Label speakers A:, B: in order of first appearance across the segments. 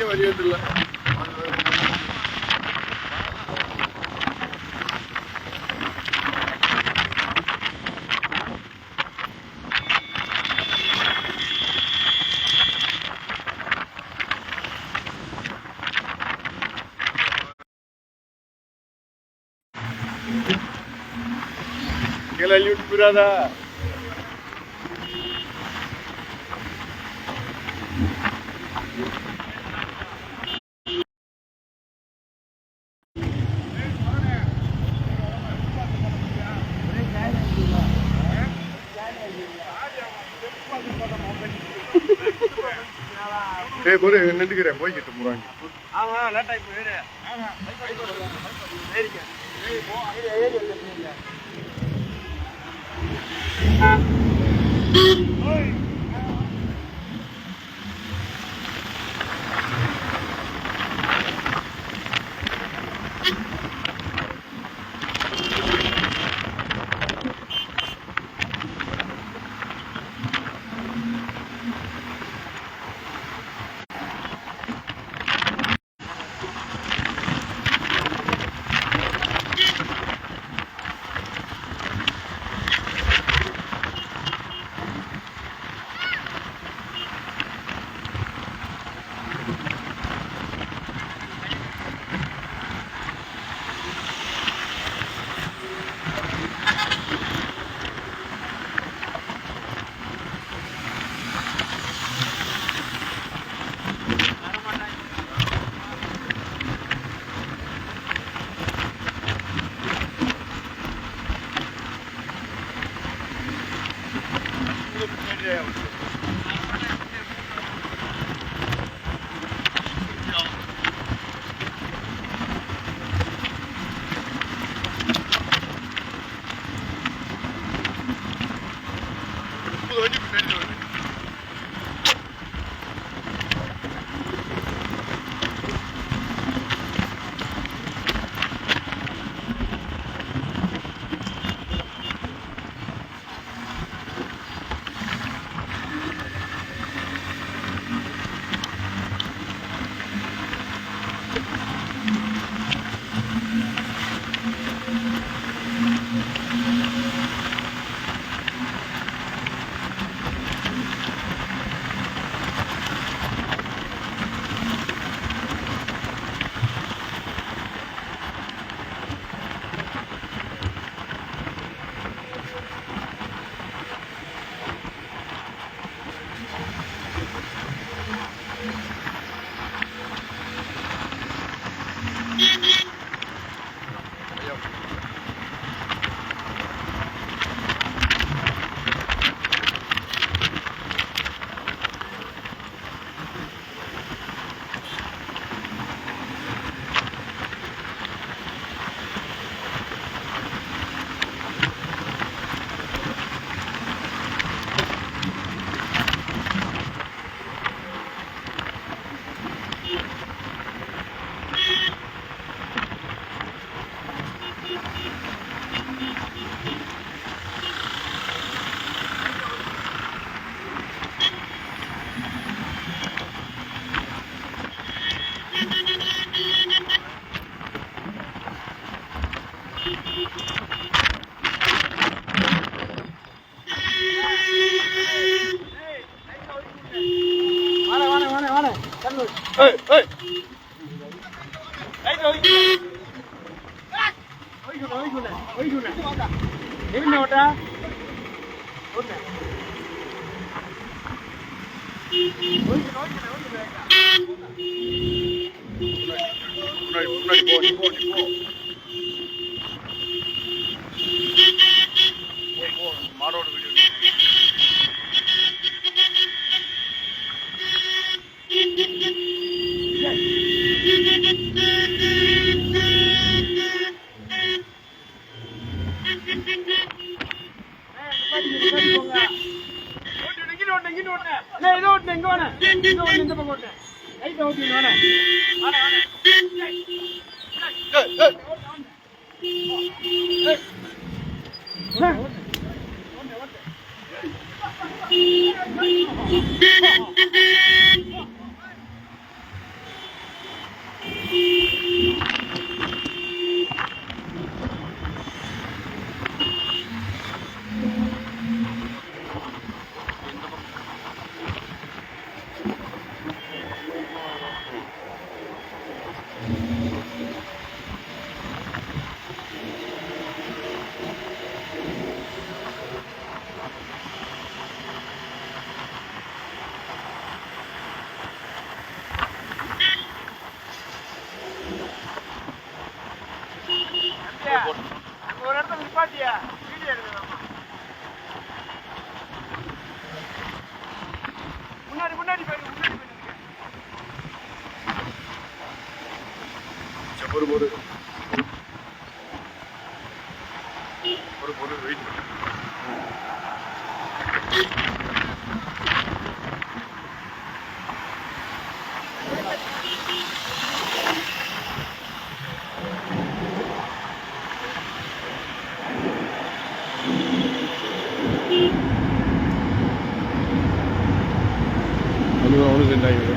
A: വലിയതില്ല യൂട്യൂബിലാതാ போய் நின்றுக்கிறேன் போய்கிட்டு போறாங்க ஒரு வெயிட். ஒன்று சென்றாங்க.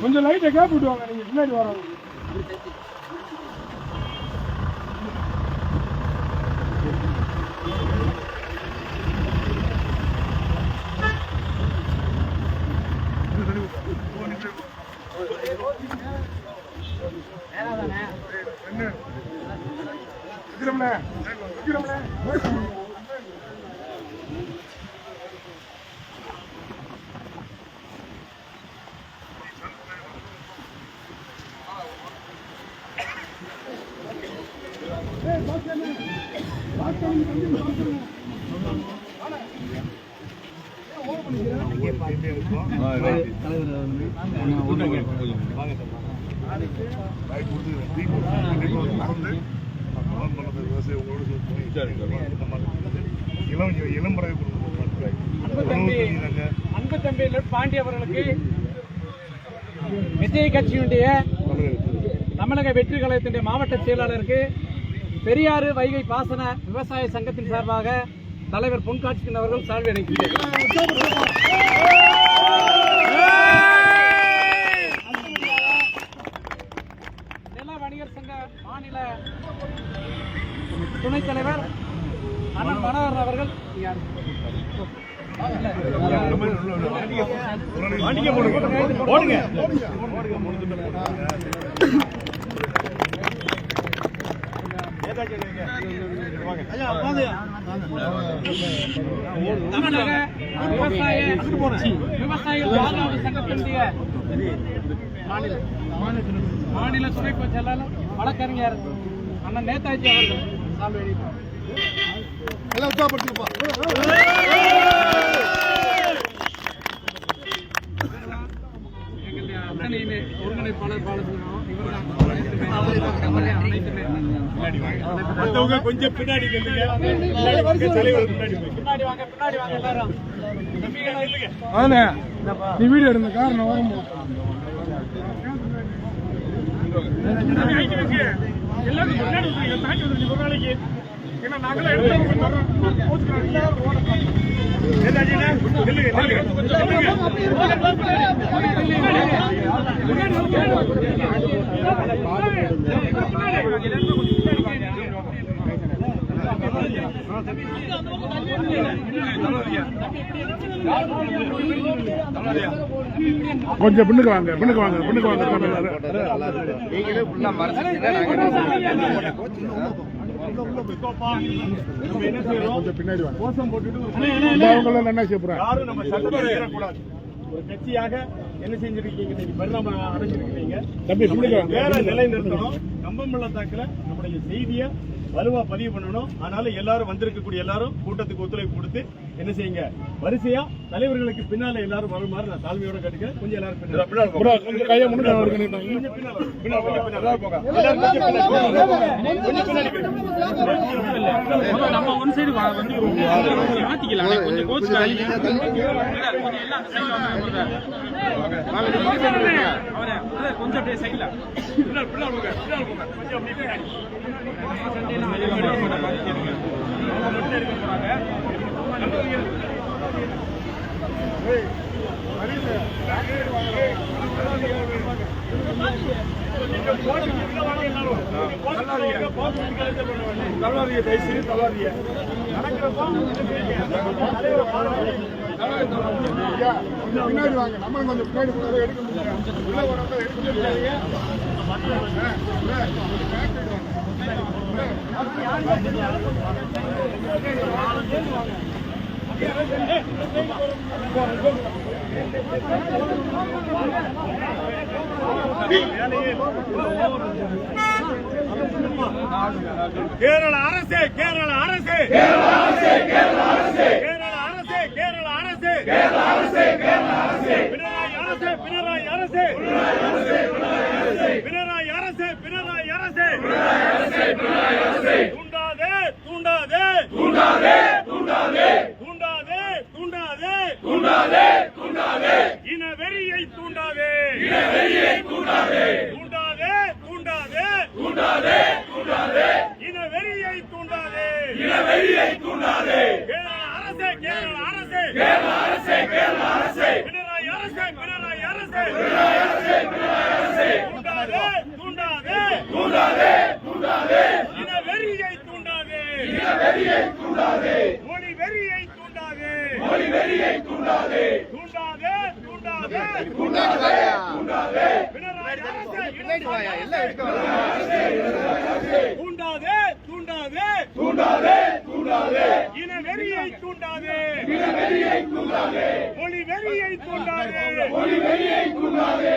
B: கொஞ்சம் லைட்டை கேப் விட்டுவாங்க, நீங்க பின்னாடி வராங்க.
C: அன்பு தம்பி பாண்டி அவர்களுக்கு விஜய் கட்சியினுடைய தமிழக வெற்றி கழகத்தினுடைய மாவட்ட செயலாளருக்கு பெரியாறு வைகை பாசன விவசாய சங்கத்தின் சார்பாக தலைவர் பொன்காட்சியன் அவர்கள் சால்வை அளிக்கிறார். நில வணிகர் சங்க மாநில துணைத் தலைவர் அண்ணன் மனோகர் அவர்கள் தமிழக விவசாய பாதுகாப்பு சங்கத்தினுடைய மாநில துணை பொதுச் செயலாளர் வழக்கறிஞர் அண்ணன் நேதாஜி அவர்கள் சால்வை அளிப்பார். எங்களுடைய அத்தனையுமே ஒருங்கிணைப்பாளர் பாலசுப்ரமணியம் இவர்தான் கொஞ்சம் பின்னாடி வாங்க எல்லாரும்.
B: நீ வீடியோ எடுந்த காரணம் வரும்போது எல்லாரும் முன்னாடி தாண்டி வந்துருச்சு ஒரு நாளைக்கு. ஏன்னா நாங்களே எடுத்து
A: கொஞ்சம் பின்னுக்கு வாங்க
D: நீங்களே ஃபுல்லா மறைச்சிட்டீங்க.
A: கொஞ்சம் பின்னாடி வாங்க.
B: கோஷம் போட்டுட்டு
A: என்ன செய்ய போறாங்க?
B: யாரும் நம்ம சட்டத்தை மீறக்கூடாது. ஒரு கட்சியாக என்ன செஞ்சிருக்கீங்க? நீங்க பரிணாம அடைஞ்சிருக்கீங்க. வேற நிலை நிறுத்தணும். கம்பம் பள்ளத்தாக்குல நம்முடைய செய்தியை வலுவா பதிவு பண்ணணும். அதனால எல்லாரும் வந்திருக்கக்கூடிய எல்லாரும் கூட்டத்துக்கு ஒத்துழைப்பு கொடுத்து என்ன செய்யுங்க, வரிசையா தலைவர்களுக்கு பின்னால எல்லாரும் வருமாறு நான் தாழ்மையோட கேட்டுக்கிறேன். கொஞ்சம் எல்லாரும் பின்னால நம்ம ஒன் சைடு மாத்திக்கலாம். கொஞ்சம் கோச் கொஞ்சம் அப்படியே சைட்ல
A: பின்னாடி வாங்க. நம்ம கொஞ்சம் பின்னாடி போனாலும் எடுக்க
B: கேரள அரசு கேரள அரசு பினராயி அரசு தூண்டாதே இனவெறியை தூண்டாதே இனவெறியை தூண்டாதே கேரள அரசு பினராயி அரசு தூண்டாதே இனவெறியை தூண்டாதே மொழி வெறியை தூண்டாதே பினராயி அரசு தூண்டாதே இனவெறியை தூண்டாதே மொழி வெறியை தூண்டாதே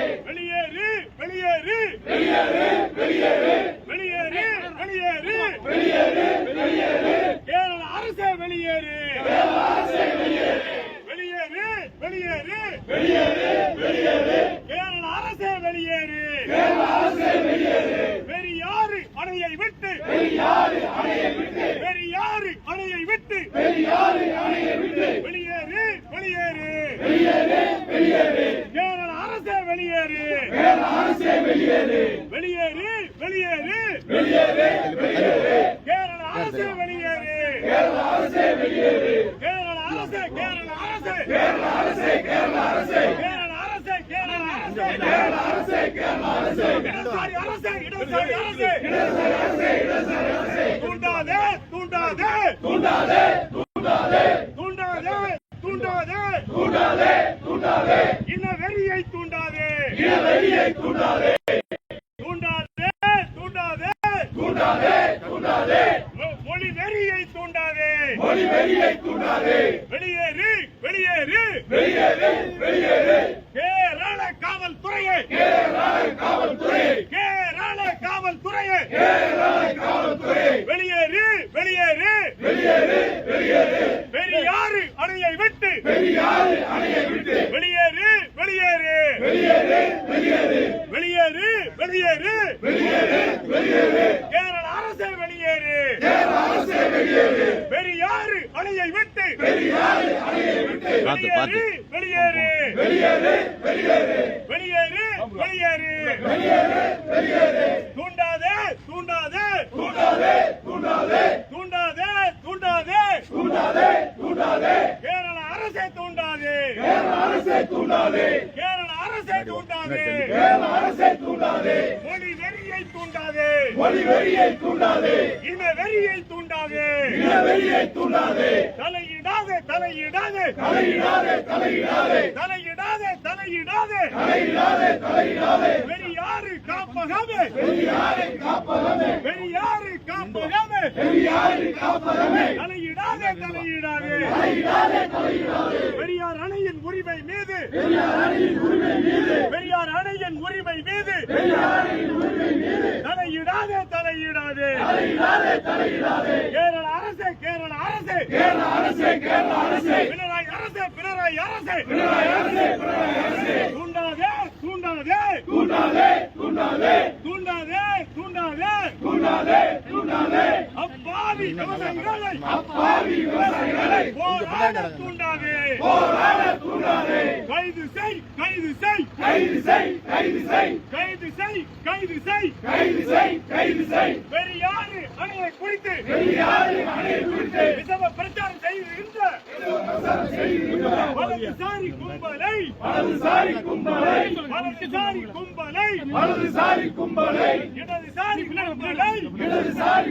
B: வெளியேறு கேரள அரசே வெளியேறு கேரள அரசே வெளியேறு பெரியாறு அணையை விட்டு வெளியேறு கேரள அரசே வெளியேறு கேரள அரசே வெளியேறு இடதுசாரி அரசே தூண்டாதே இனவெறியை தூண்டாதே மொழி வெறியை தூண்டாதே வெளியேறு கேரள காவல்துறையே வெளியேறு பெரியாறு அணையை விட்டு வெளியேறு கேரள அரசே வெளியேறு பெரியாறு அணையை விட்டு வெளியேறு தூண்டாதே கேரள அரசே தூண்டாதே மொழி வெறியை தூண்டாதே இனவெறியை தூண்டாதே தலையிடாதே தலையிடாதே பெரியாறு காப்பகமே பெரியாறு காப்பகமே தலையிடாதே பெரியார் அணையின் உரிமை மீது பெரியார் அணையின் உரிமை மீது தலையிடாதே கேரள அரசே பினராயி அரசே தூண்டாதே அப்பாவி விவசாயிகளை போராட தூண்டாதே கைது செய் பெரியாறு அணையை குறித்து விசவ பிரச்சாரம் செய்கின்ற வலதுசாரி கும்பலை இடதுசாரி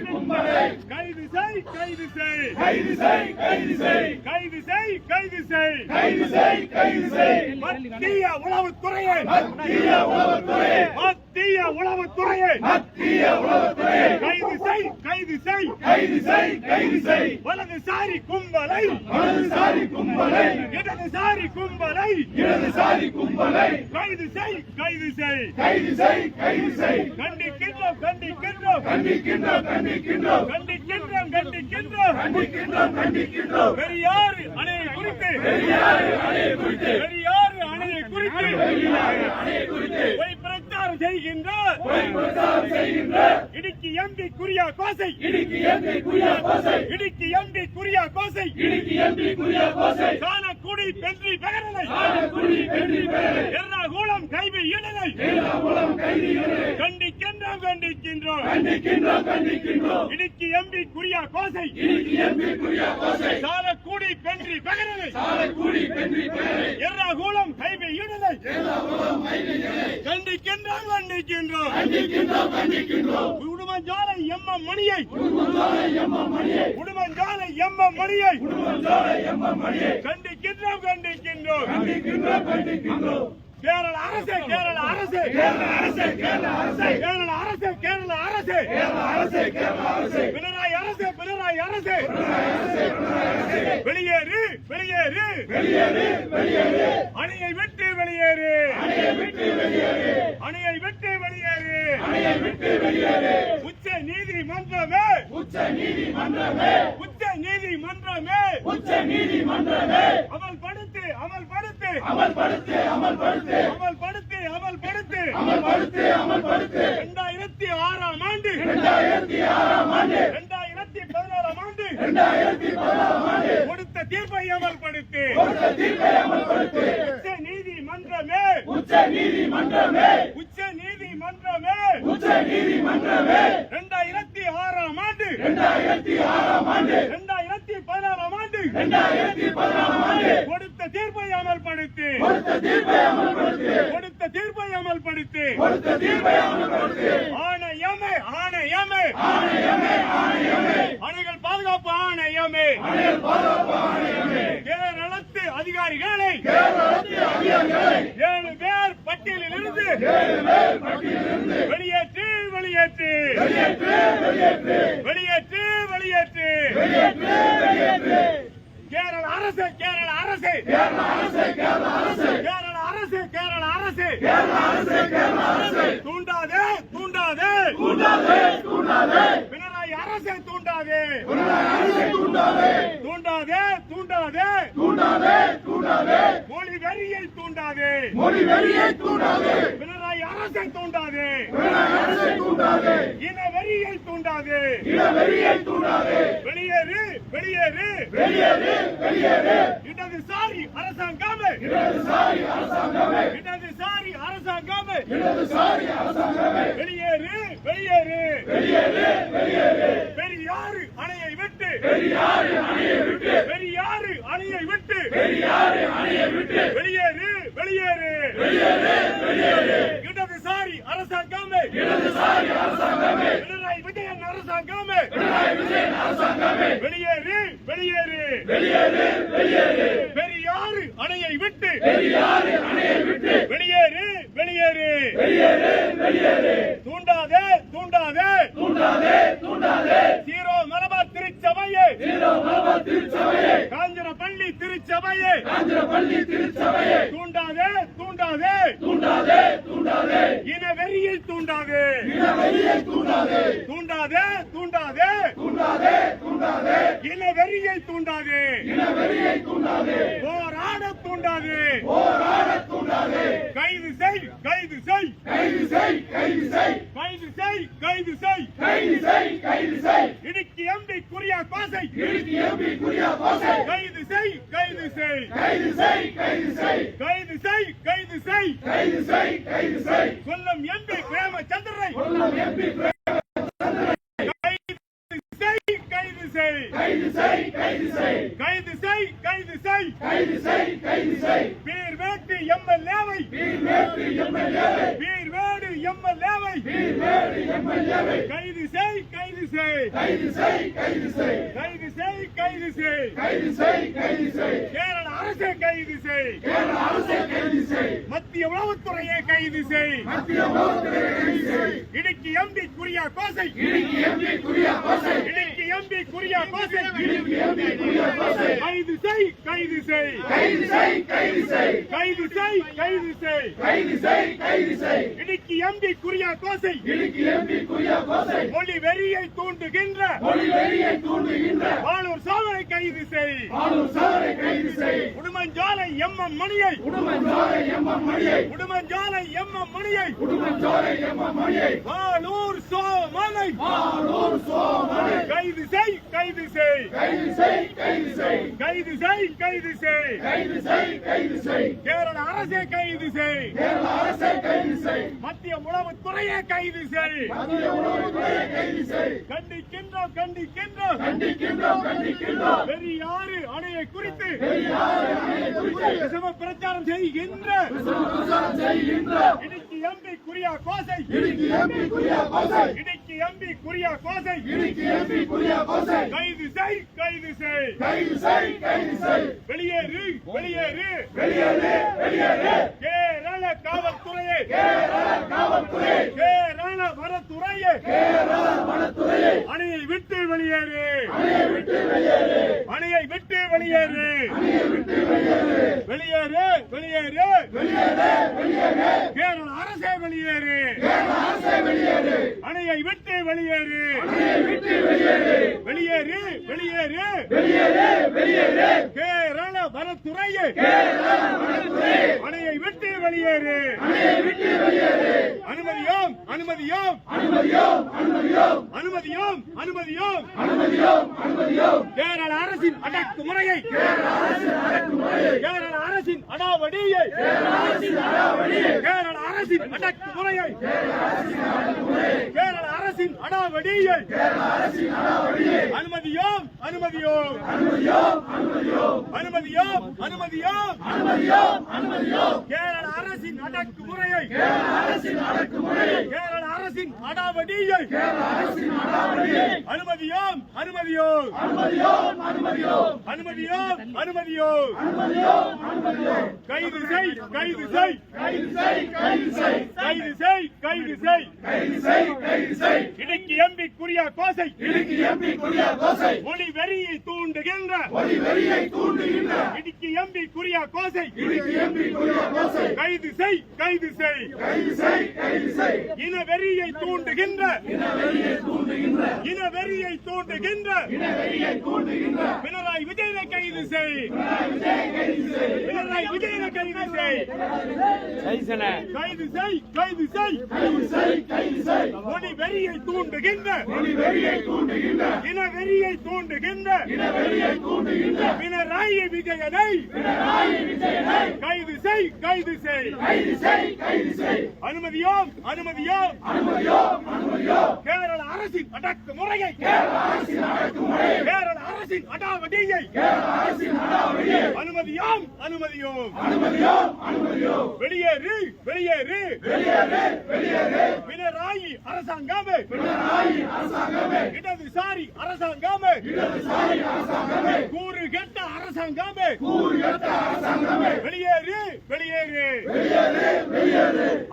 B: கும்பலை கைது செய் மத்திய உளவுத்துறையை கைது செய் வலதுசாரி கும்பலை இடதுசாரி கும்பலை கைது செய் கண்டிக்கின்றோம் பெரியாறு அணையை குறித்து பொய் பிரச்சாரம் செய்கின்ற இடுக்கி எம்பி குரியா கோசை சானக்குடி பென்றி பெயரலை எர்ணாகுளம் கைவி இடலை கண்டிக்கின்றோம் இடுக்கி எம்பி குரியா கோசை சானக்குடி பென்றி பெயரலை எர்ணாகுளம் கைவி இடலை கண்டிக்கின்றோம் உடுமஞ்சாலை எம்எம் மணியை கண்டிக்கின்றோம் கேரள அரசே பினராயி அரசே வெளியேறு அணையை விட்டு வெளியேறு உச்ச நீதிமன்றமே அமல்படுத்து 2006 ஆம் ஆண்டு 2017 ஆம் ஆண்டு கொடுத்த தீர்ப்பை அமல்படுத்து உச்ச நீதிமன்றமே 2006 ஆம் ஆண்டு 2017 ஆம் ஆண்டு கொடுத்த தீர்ப்பை அமல்படுத்து ஆணையமே அணைகள் பாதுகாப்பு ஆணையமே கேரளத்து அதிகாரிகளை 7 பேர் பட்டியலில் இருந்து வெளியேற்று கேரள அரசே தூண்டாதே பினராயி அரசை தூண்டாதே மொழி வெறியை தூண்டாதே பினராயி அரசை தூண்டாதே இன வெறியை தூண்டாதே வெளியேறு இடதுசாரி அரசாங்கமே வெளியேறு பெரியாறு அணையை விட்டு வெளியேறு இடதுசாரி அரசாங்கமே பினராயி விஜயன் அரசாங்கமே வெளியேறு பெரியாறு அணையை விட்டு தூண்டாதே தூண்டாதே தூண்டாதே சீரோ மலபார் திருச்சபையே காஞ்சனப்பள்ளி திருச்சபையே தூண்டாதே தூண்டாதே இன வெறியை தூண்டாதே தூண்டாதே இன வெறியை தூண்டாதே போராட தூண்டாதே கைது செய் இடுக்கி எம்பி குறியா கோசை கைது செய் கொல்லம் எம்பி பிரேமச்சந்திரனை கைது செய் பீர்வேட்டு எம்எல்ஏவை கைது செய் கேரள அரசை கைது செய் மத்திய உளவுத்துறையை கைது செய் இடுக்கி எம்பி குறியா கோசை கைது செய் இடுக்கி எம்பி குறியா கோசை மொழி வெறியை தூண்டுகின்ற வாளூர் சாவரை கைது செய் உடுமஞ்சாலை எம்எம் மணியை வாளூர் சோமனை கைது செய் கேரள அரசை கைது செய் மத்திய உளவுத்துறையை கைது செய் கண்டிக்கின்றோம் பெரியாறு அணையை குறித்து விஷம பிரச்சாரம் செய்கின்ற இடுக்கி எம்பி குறியா கோசை கைது செய் வெளியேறு கேரள காவல்துறையை கேரள வனத்துறையை அணையை விட்டு வெளியேறு கேரள அரசே வெளியேறு அணையை விட்டு வெளியேறு கேரள வனத்துறையை அணையை விட்டு வெளியேறு அனுமதியோம் கேரள அரசின் அடக்குமுறையை கேரள அரசின் அடாவடியை கேரள அரசின் அடக்குமுறையை கேரள அரசின் அடாவடியை அனுமதியோம் கேரள அரசின் அடக்குமுறையை கேரள அரசின் அடாவடியை அனுமதியோம் கைது செய் இடுக்கி எம்பி குறியா கோசை மொழி வெறியை தூண்டுகின்ற இடுக்கி எம்பி குறியா கோசை கைது செய் இன வெறியை தூண்டுகின்ற பினராயி விஜயனை கைது செய் மொழி வெறியை தூண்டுகின்ற இன வெறியை தூண்டுகின்ற பினராயி விஜயனை கைது செய் அனுமதியோம் கேரள அரசின் அடக்குமுறையை கேரள அரசின் அடாவடியை அனுமதியோம் வெளியேறு பினராயி அரசாங்கமே இடதுசாரி அரசாங்கமே கூறு கெட்ட அரசாங்கமே வெளியேறு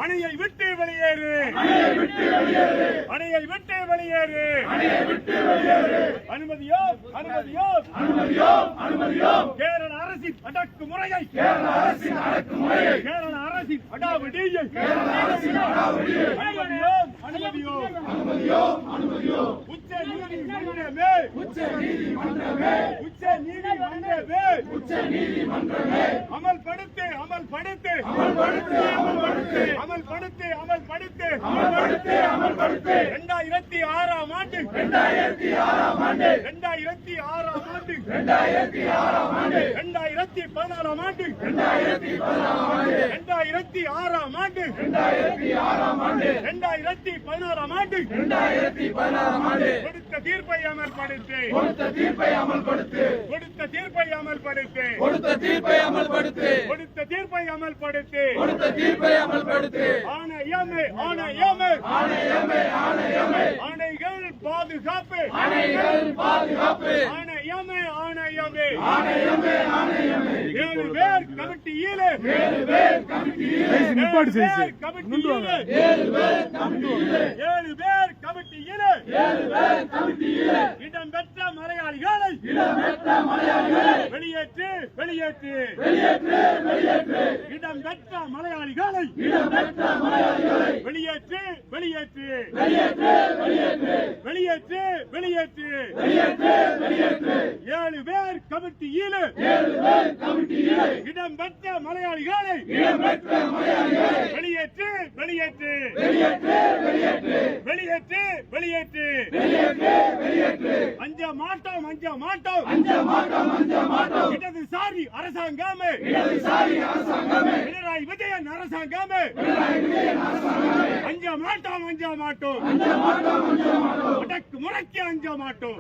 B: அணையை விட்டு வெளியேறு அணையை விட்டு வெளியேறு அனுமதியோ அனுமதியோ அனுமதியோ கேரள அரசின் அடக்குமுறையை கேரள அரசின் அடாவடியை அனுமதியோ உச்ச நீதிமன்றமே அமல்படுத்து 2006ஆம் ஆண்டு 2014ஆம் ஆண்டு 2016ஆம் ஆண்டு 2006ஆம் ஆண்டு 2016ஆம் ஆண்டு கொடுத்த தீர்ப்பை அமல்படுத்து ஆணைகள் பாதுகாப்பு ஆணையமே 7 பேர் கமிட்டியிலே இடம்பெற்ற மலையாளிகளை வெளியேற்று இடம்பெற்ற மலையாளிகளை வெளியேற்று 7 பேர் கமிட்டியில் இடம்பெற்ற மலையாளிகளை வெளியேற்று அஞ்ச மாட்டோம் இடதுசாரி அரசாங்கமே பினராயி விஜயன் அரசாங்கமே அஞ்ச மாட்டோம் அடக்குமுறைக்கு அஞ்ச மாட்டோம்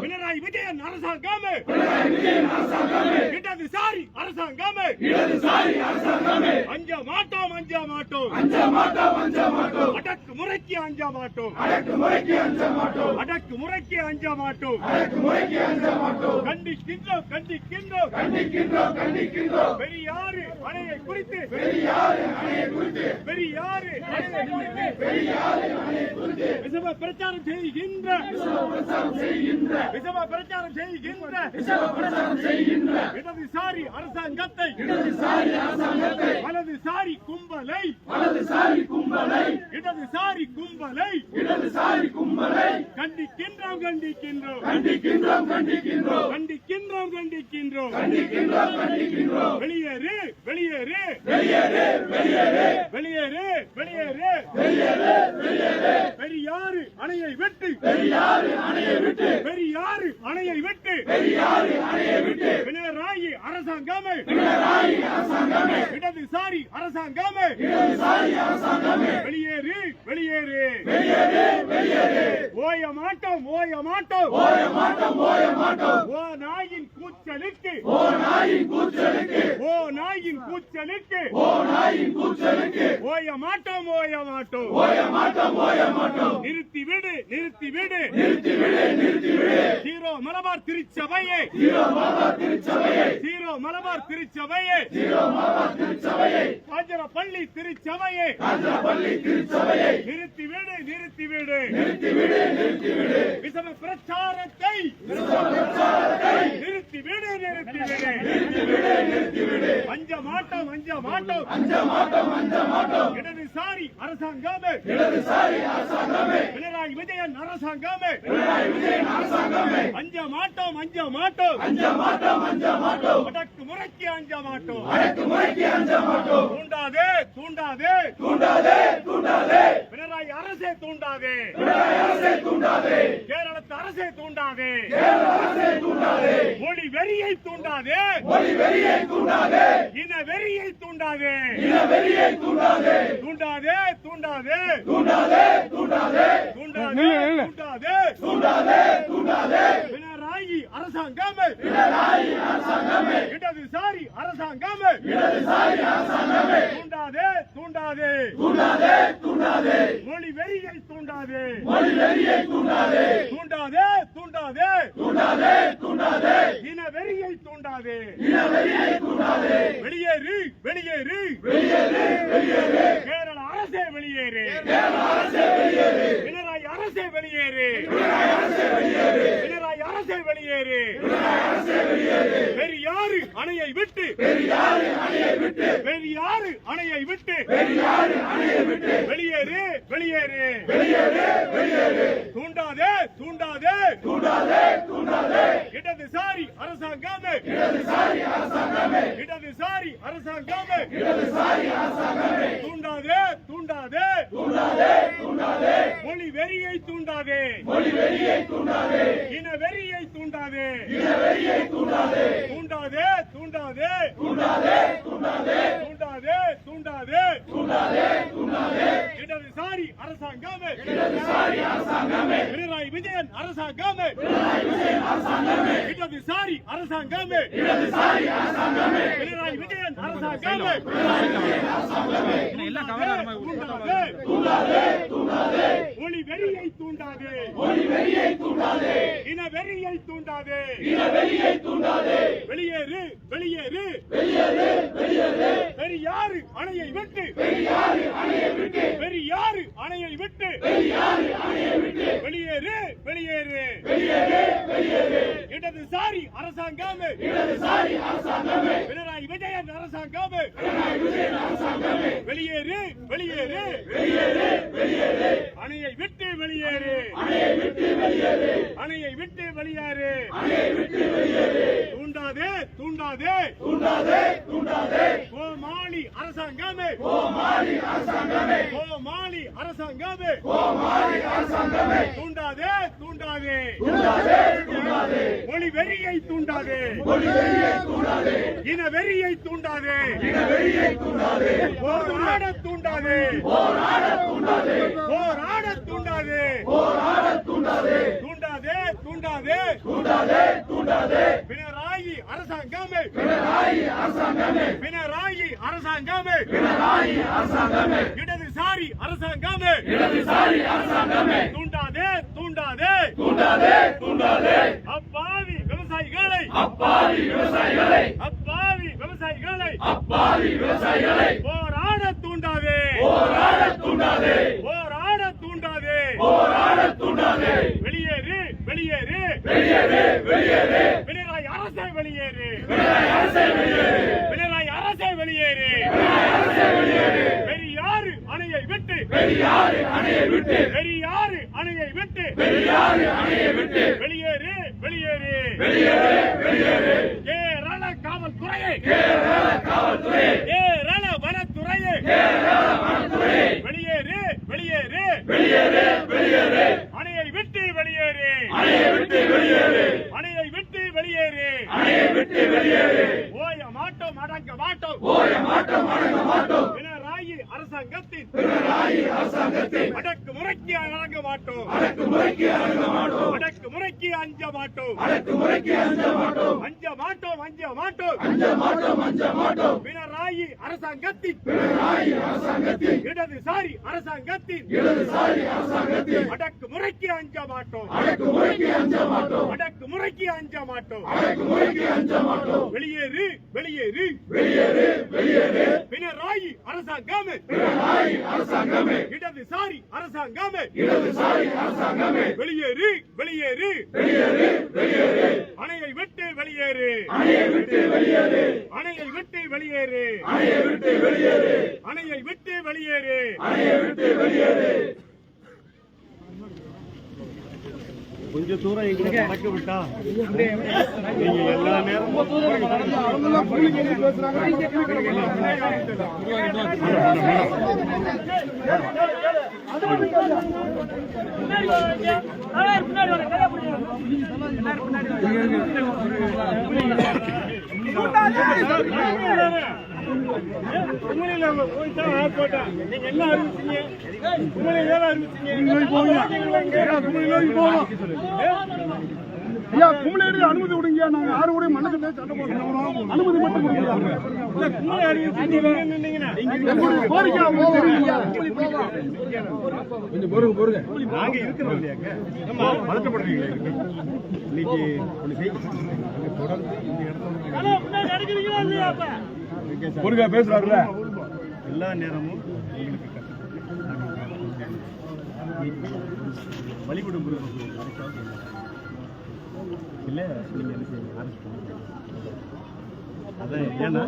B: பினராயி விஜயன் அரசாங்கமே இடதுசாரி அரசாங்கமே அஞ்ச மாட்டோம் அடக்குமுறைக்கு அஞ்ச மாட்டோம் கண்டிக்கின்றோம் பெரியாறு அணையை குறித்து விஷம பிரச்சாரம் செய்கின்ற இடதுசாரி அரசாங்கத்தை வலதுசாரி கும்பலை கண்டிக்கின்றோம் வெளியேறு பெரியாறு அணையை விட்டு பினராயி அரசாங்கமே இடதுசாரி அரசாங்கமே வெளியேறு ஓய மாட்டோம் ஓ நாயின் கூச்சலுக்கு ஓய மாட்டோம் நிறுத்திவிடு ஹீரோ மலபார் திருச்சபையே காஞ்சனப்பள்ளி திருச்சபையே நிறுத்திவிடு விஷம பிரச்சாரத்தை நிறுத்திவிடு அஞ்ச மாட்டோம் இடதுசாரி அரசாங்கமே பினராயி விஜயன் அரசாங்கமே அஞ்ச மாட்டோம் அடக்குமுறைக்கு அஞ்ச மாட்டோம் தூண்டாதே பினராயி அரசே தூண்டாதே கேரளத்து அரசே தூண்டாதே மொழி வெறியை தூண்டாதே இன வெறியை தூண்டாதே பினராயி அரசாங்கமே இடதுசாரி அரசாங்கமே தூண்டாதே மொழி வெறியை தூண்டாதே இன வெறியை தூண்டாதே வெளியேறு கேரள அரசே வெளியேறு பினராயி அரசே வெளியேறு பெரியாறு அணையை விட்டு வெளியேறு தூண்டாதே இடதுசாரி அரசாங்கமே தூண்டாதே மொழி வெறியை தூண்டாதே இன வெறியை தூண்டாதே இடதுசாரி அரசாங்கமே பினராயி விஜயன் அரசாங்கமே இடதுசாரி அரசாங்கமே பினராயி விஜயன் அரசாங்கமே மொழி வெறியை தூண்டாதே இன வெறியை தூண்டாதே வெளியேறு பெரியாறு அணையை விட்டு வெளியேறு இடதுசாரி அரசாங்கமே பினராயி விஜயன் அரசாங்கமே வெளியேறு அணையை விட்டு வெளியேறு தூண்டாதே கோமாளி அரசாங்கமே தூண்டாதே மொழி வெறியை தூண்டாதே இன வெறியை தூண்டாதே போராட தூண்டாதே பினராயி அரசாங்கமே இடதுசாரி அரசாங்கமே தூண்டாதே அப்பாவி விவசாயிகளை போராட தூண்டாதே வெளியேறு பினராயி அரசே வெளியேறு பெரியாறு அணையை விட்டு வெளியேறு கேரள காவல்துறையை கேரள வனத்துறையை வெளியேறு அணையை விட்டு வெளியேறு ஓய மாட்டோம் அடங்க மாட்டோம் பினராயி அரசாங்கத்தின் அடக்குமுறைக்கு அடங்க மாட்டோம் அடக்குமுறைக்கு அஞ்ச மாட்டோம் பினராயி அரசாங்கத்தின் இடதுசாரி அரசாங்கத்தின் அடக்குமுறைக்கு அஞ்ச மாட்டோம் வெளியேறு பினராயி அரசாங்கமே இடதுசாரி அரசாங்கமே வெளியேறு அணையை விட்டு வெளியேறு கொஞ்சம் தூரம் எங்களை நடக்க விட்டா நீங்க எல்லா நேரமும் நீங்க என்ன அறிவிச்சீங்க
A: ஐயா கும்பலேறி அனுமதி விடுங்க. நாங்க 6 கோடி மண்ணுக்கு சண்டை போடுறோம். அனுமதி மட்டும் கொடுங்க. கொஞ்சம் பொறுங்க.
B: நாங்க இருக்கிறோம் இல்லையாங்க, நம்ம பதட்டப்படுறீங்களா? இன்னைக்கு ஒண்ணு
A: பொறுங்க பேசுறாருல.
B: எல்லா நேரமும் வழிபடும் இல்ல நீங்க என்ன செய்யுங்க, அரெஸ்ட் பண்ணுங்க. அதான் ஏன்னா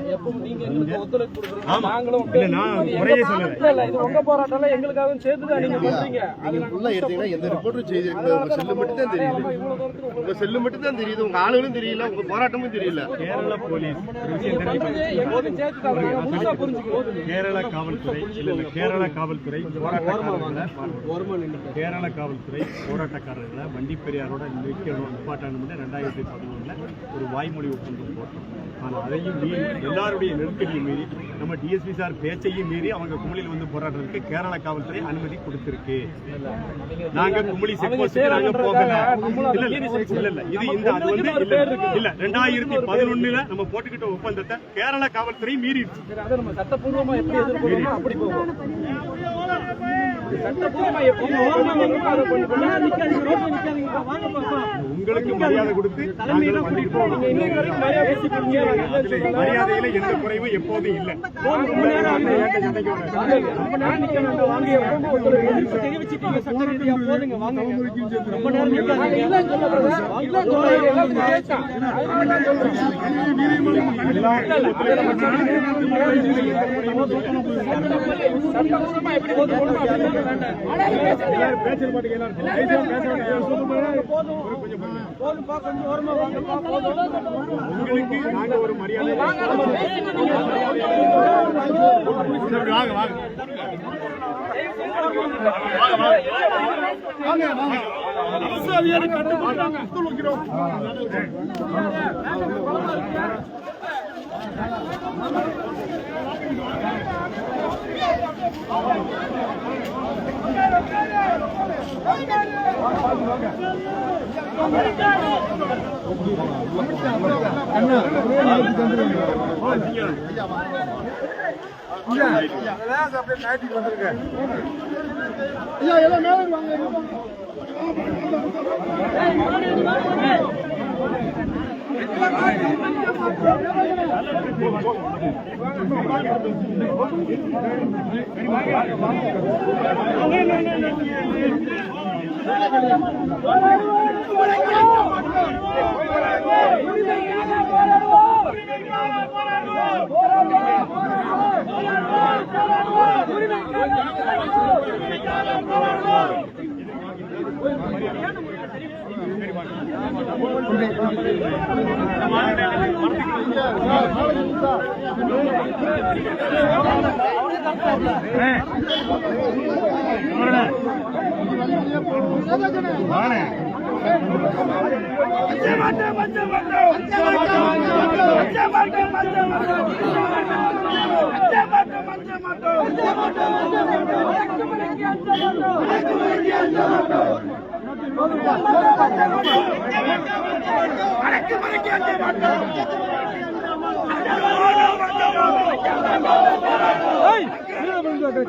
B: ஆமா இல்ல நான் முறையே சொல்லல.
C: இது உங்க போராட்டம் எங்களுக்காக சேர்த்துதான் நீங்க பண்றீங்க.
E: நீங்க ஃபுல்லா எடுத்தீங்கன்னா எந்த ரிப்போர்ட்டும் செய்திருக்கீங்க. உங்க செல்லு மட்டும் தான் தெரியுது. உங்க செல்லு மட்டும் தான் தெரியுது. உங்க ஆளுகளும் தெரியல, உங்க போராட்டமும் தெரியல.
B: கேரள போலீஸ் கேரள காவல்துறை கேரள காவல்துறை கேரள காவல்துறை போராட்டக்காரர்களை வண்டி பெரியாரோட நிப்பாட்டான 2011 ஒரு வாய்மொழி ஒப்பந்தம் போட்டோம். ஆனால் அதையும் மீறி எல்லாருடைய நெருக்கடியும் மீறி நம்ம டிஎஸ்பி சார் பேச்சையும் மீறி அவங்க கும்பலில் வந்து போராடுறதுக்கு கேரள காவல்துறை அனுமதி கொடுத்திருக்கு. நாங்க கும்பலி செக் போஸ்ட் நாங்க போகல. இல்ல இது இந்த அது வந்து இல்ல 2011 நம்ம போட்டுக்கிட்ட ஒப்பந்தத்தை கேரள காவல்துறை மீறி
C: நம்ம சட்டப்பூர்வமா எப்படி எதிர்கொள்ளணுமோ அப்படி போகும். சட்டப்பூர்வமா எப்படி
B: உங்களுக்கு மரியாதை கொடுத்து மரியாதையில எந்த குறைவும் எப்போதும் இல்லை. உங்களுக்கு நாங்க ஒரு மரியாதை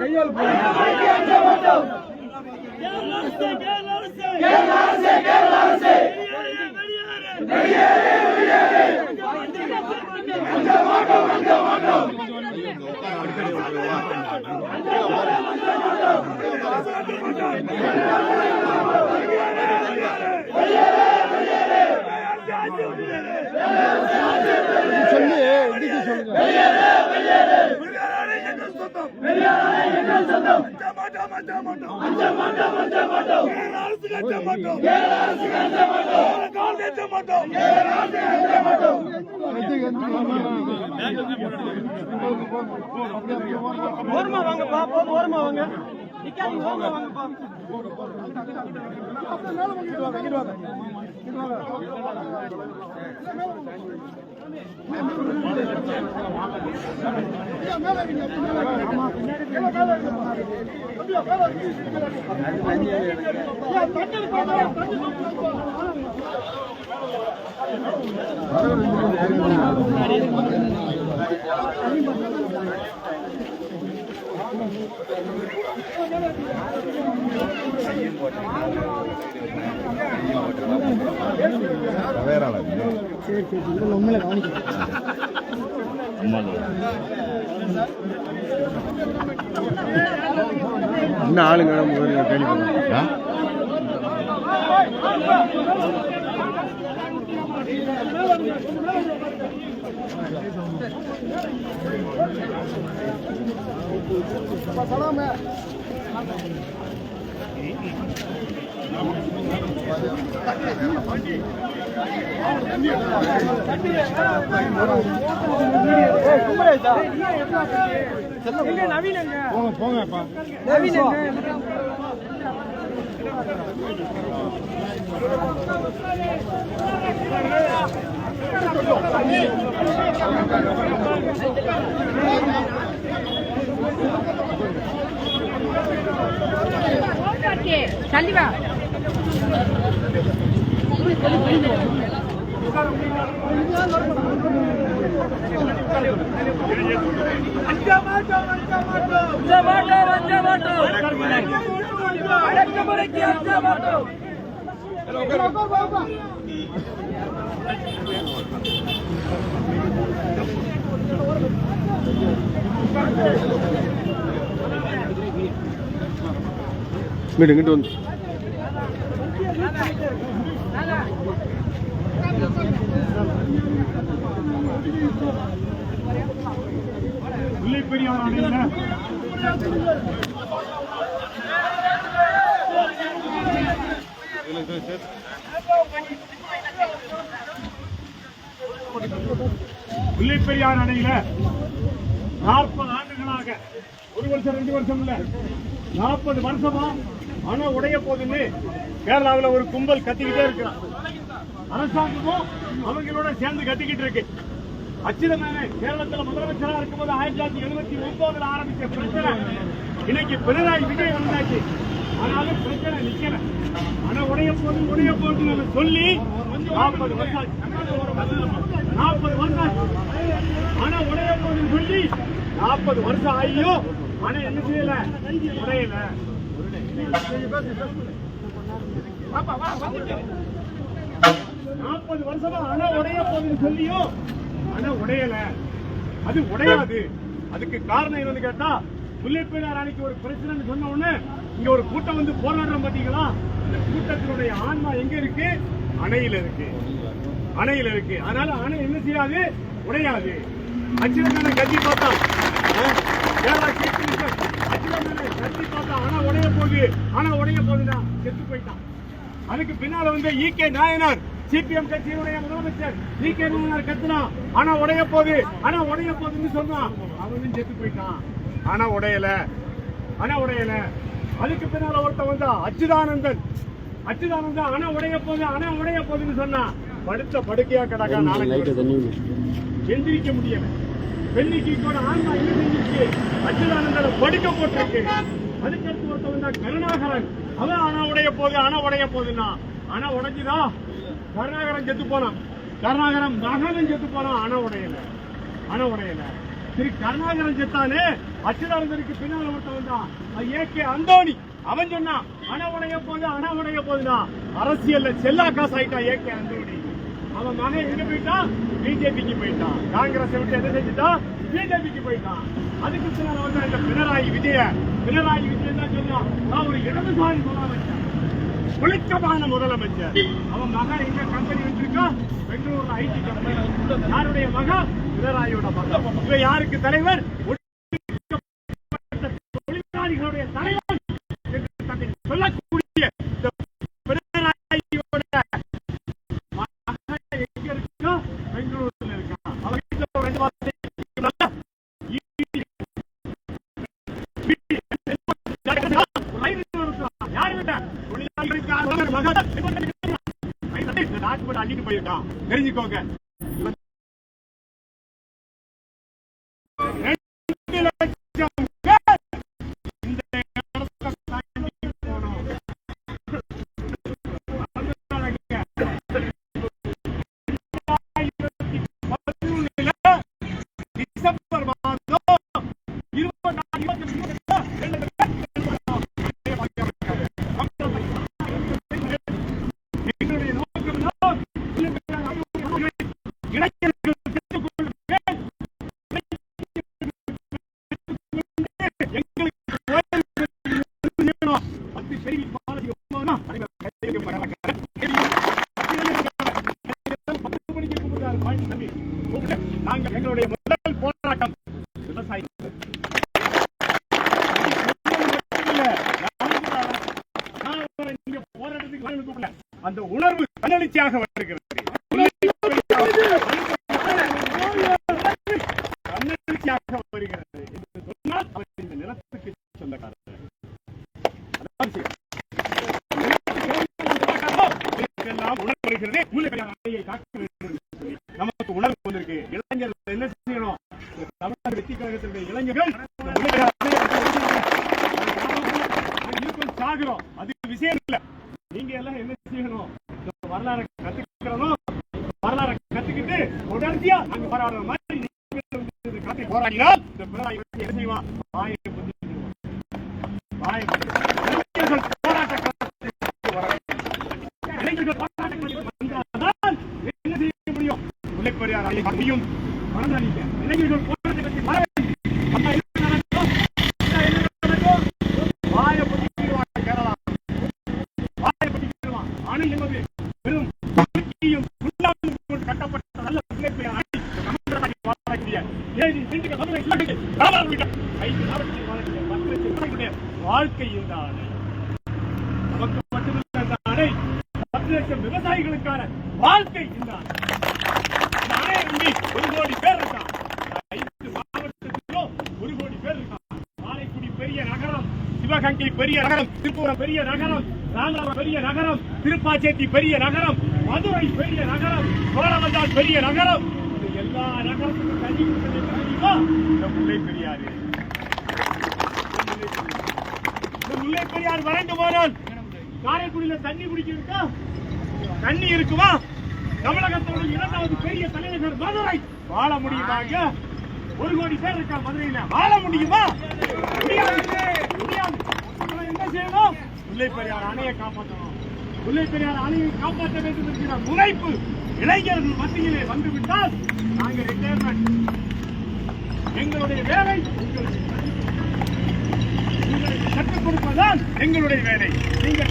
C: கையால் ஓரமா வாங்கப்பா, போதும் ஓரமா வாங்க. நிக்காதீங்க, ஓரமா வாங்கப்பா.
E: இன்னும் ஆளுங்க முதல்ல
A: போங்கப்பா.
F: தள்ளி வா.
E: இங்கிட்டு வந்து
B: முல்லைப்பெரியார் அணையில 40 ஆண்டுகளாக 1 வருஷம் 2 வருஷம் இல்ல 40 வருஷமா அணை உடைய போதுன்னு கேரளாவில் ஒரு கும்பல் கத்திக்கிட்டே இருக்கிறான். அரசாங்கமும் அவங்களோட சேர்ந்து கத்திக்கிட்டு இருக்கு. அச்சுதமேனன் கேரளத்தில் முதலமைச்சராக இருக்கும்போது 1979 ஆரம்பிச்ச பிரச்சனை இன்னைக்கு பினராயி விஜய் வந்தாச்சு. ஆனாலும் பிரச்சனை நிக்கல. அணை உடைய போது சொல்லி 40 வருஷம் 40 வருஷம் அணை உடைய போதுன்னு சொல்லி 40 வருஷம் ஆகியும் அணை என்ன செய்யல, உடையல. 40 வருஷமா அணை உடைய போதுன்னு சொல்லியும் அணை உடையல. அது உடையாது. அதுக்கு காரணம் என்னன்னு கேட்டா, முல்லைப்பெரியார் அணைக்கு ஒரு பிரச்சனை சொன்ன உடனே இங்க ஒரு கூட்டம் வந்து போராடுறோம் பாத்தீங்களா? இந்த கூட்டத்தினுடைய ஆன்மா எங்க இருக்கு? அணையில இருக்கு. அணையில இருக்கு. அதனால அணை என்ன செய்யாது, உடையாது. அச்சுதமேனன் கட்சி பார்த்தா, கேரளா சீஃப் மினிஸ்டர் அச்சுதமேனன் கட்சி பார்த்தா அணை உடைய போகுதுதான் செத்து போயிட்டான். அதுக்கு பின்னால வந்து ஈகே நாயனார் சிபிஎம் கட்சியினுடைய முதலமைச்சர் ஈகே நாயனார் கத்துனா அணை உடைய போகுதுன்னு சொன்னான். அவனும் செத்து போயிட்டான். அணை உடையல. அதுக்கு பின்னால ஒருத்தன் வந்தா அச்சுதானந்தன் அணை உடைய போகுதுன்னு சொன்னா படுத்த படுக்கையா கிடக்கா. நாளைக்கு எந்திரிக்க முடியல. வெள்ளிக்கு கூட ஆன்மா என்ன செஞ்சிருக்கு? அச்சுதானந்தனை படுக்க போட்டிருக்கு. அதுக்கடுத்து ஒருத்தன் வந்தா கருணாகரன். அவன் அணை உடைய போகுதுன்னா அணை உடைஞ்சுதா? கருணாகரன் செத்து போனான். கருணாகரன் மகனும் செத்து போனான். அணை உடையல. சரி, கருணாகரன் செத்தானே. அச்சுதானந்தனுக்கு பின்னால் ஒருத்தன் வந்தான் ஏகே அந்தோணி. அவன் சொன்னான் அணை உடைய போகுதுன்னா அரசியல்ல செல்லா காசு ஆயிட்டான் ஏகே அந்தோணி. அவன் மகன் எங்க போயிட்டான்? பிஜேபிக்கு போயிட்டான். காங்கிரஸ் விட்டு என்ன செஞ்சுட்டான்? பிஜேபிக்கு போயிட்டான். அதுக்கு பின்னால வந்து இந்த பினராயி விஜயன் தான் சொன்னான் நான் ஒரு இடதுசாரி முதலமைச்சர், ஒழுக்கமான முதலமைச்சர். அவன் மகன் எங்க கம்பெனி வச்சிருக்கான்? பெங்களூர்ல ஐடி கம்பெனி. யாருடைய மகன்? பினராயியோட மகன். இவன் யாருக்கு தலைவர்? தொழிலாளிகளுடைய தலைவர் சொல்லக்கூடிய பினராயியோட மகன் எங்க இருக்கா? பெங்களூர்ல இருக்கான். அவன் வீட்டுல ரெண்டு வார்த்தை அள்ளிட்டு போயிருக்கான். தெரிஞ்சுக்கோங்க. அந்த உணர்வு தன்னெழுச்சியாக வருகிறது. தன்னெழுச்சியாக வருகிறது என்று சொன்னால் அவர் இந்த நிலத்துக்கு சொந்தக்காரர். உணர்வு வருகிறது. நமக்கு உணர்வு வந்திருக்கு. இளைஞர்கள் என்ன செய்யணும்? தமிழ்நாடு வெற்றி கழகத்தினுடைய இளைஞர்கள் சாகிறோம், அது விஷயம் இல்ல. நீங்க எல்லாம் என்ன செய்யணும்? வரலாறு கத்துக்கணும். வரலாறு கத்துக்கிட்டு தொடர்ச்சியா நாங்க போராடுற மாதிரி போராடினால் இந்த பினராயி என்ன செய்வான்? என்ன செய்ய முடியும்? முல்லைப்பெரியார் அணையும் இளைஞர்கள் போராட்டத்தை வாழ்க்கை இந்த ஆணை நமக்கு மட்டுமில்லை. இந்த ஆணை 10 லட்சம் விவசாயிகளுக்கான வாழ்க்கை இந்த ஆணை. அணையை நம்பி 1 கோடி பேர் இருக்கான். 5 மாவட்டத்திலும் 1 கோடி பேர் இருக்கான். காரைக்குடி பெரிய நகரம், சிவகங்கை பெரிய நகரம், திருப்பூரம் பெரிய நகரம், ராமநாதபுரம் பெரிய நகரம், திருப்பாச்சேத்தி பெரிய நகரம், மதுரை பெரிய நகரம், சோழவந்தான் பெரிய நகரம். இந்த எல்லா நகரத்துக்கும் தண்ணி தெரியுமா? இந்த முல்லை பெரியாறு. இந்த முல்லை பெரியார் வறண்டு போனால் காரைக்குடியில தண்ணி குடிக்கிறதுக்கா? தண்ணி இருக்குமா? தமிழகத்தோட 2வது பெரிய தலைநகர் மதுரை. வாழ முடியுமாங்க? 1 கோடி பேர் இருக்கா மதுரையில. வாழ முடியுமா? முடியாது. என்ன செய்யணும்? முல்லை பெரியார் அணையை காப்பாற்றணும். முல்லை பெரியார் அணையை காப்பாற்ற வேண்டும் என்கிற முனைப்பு இளைஞர்கள் மத்தியிலே வந்துவிட்டால் நாங்கள் ரிட்டையர்மெண்ட். எங்களுடைய வேலை உங்களுக்கு கற்றுக் கொடுப்பதுதான் எங்களுடைய வேலை. நீங்க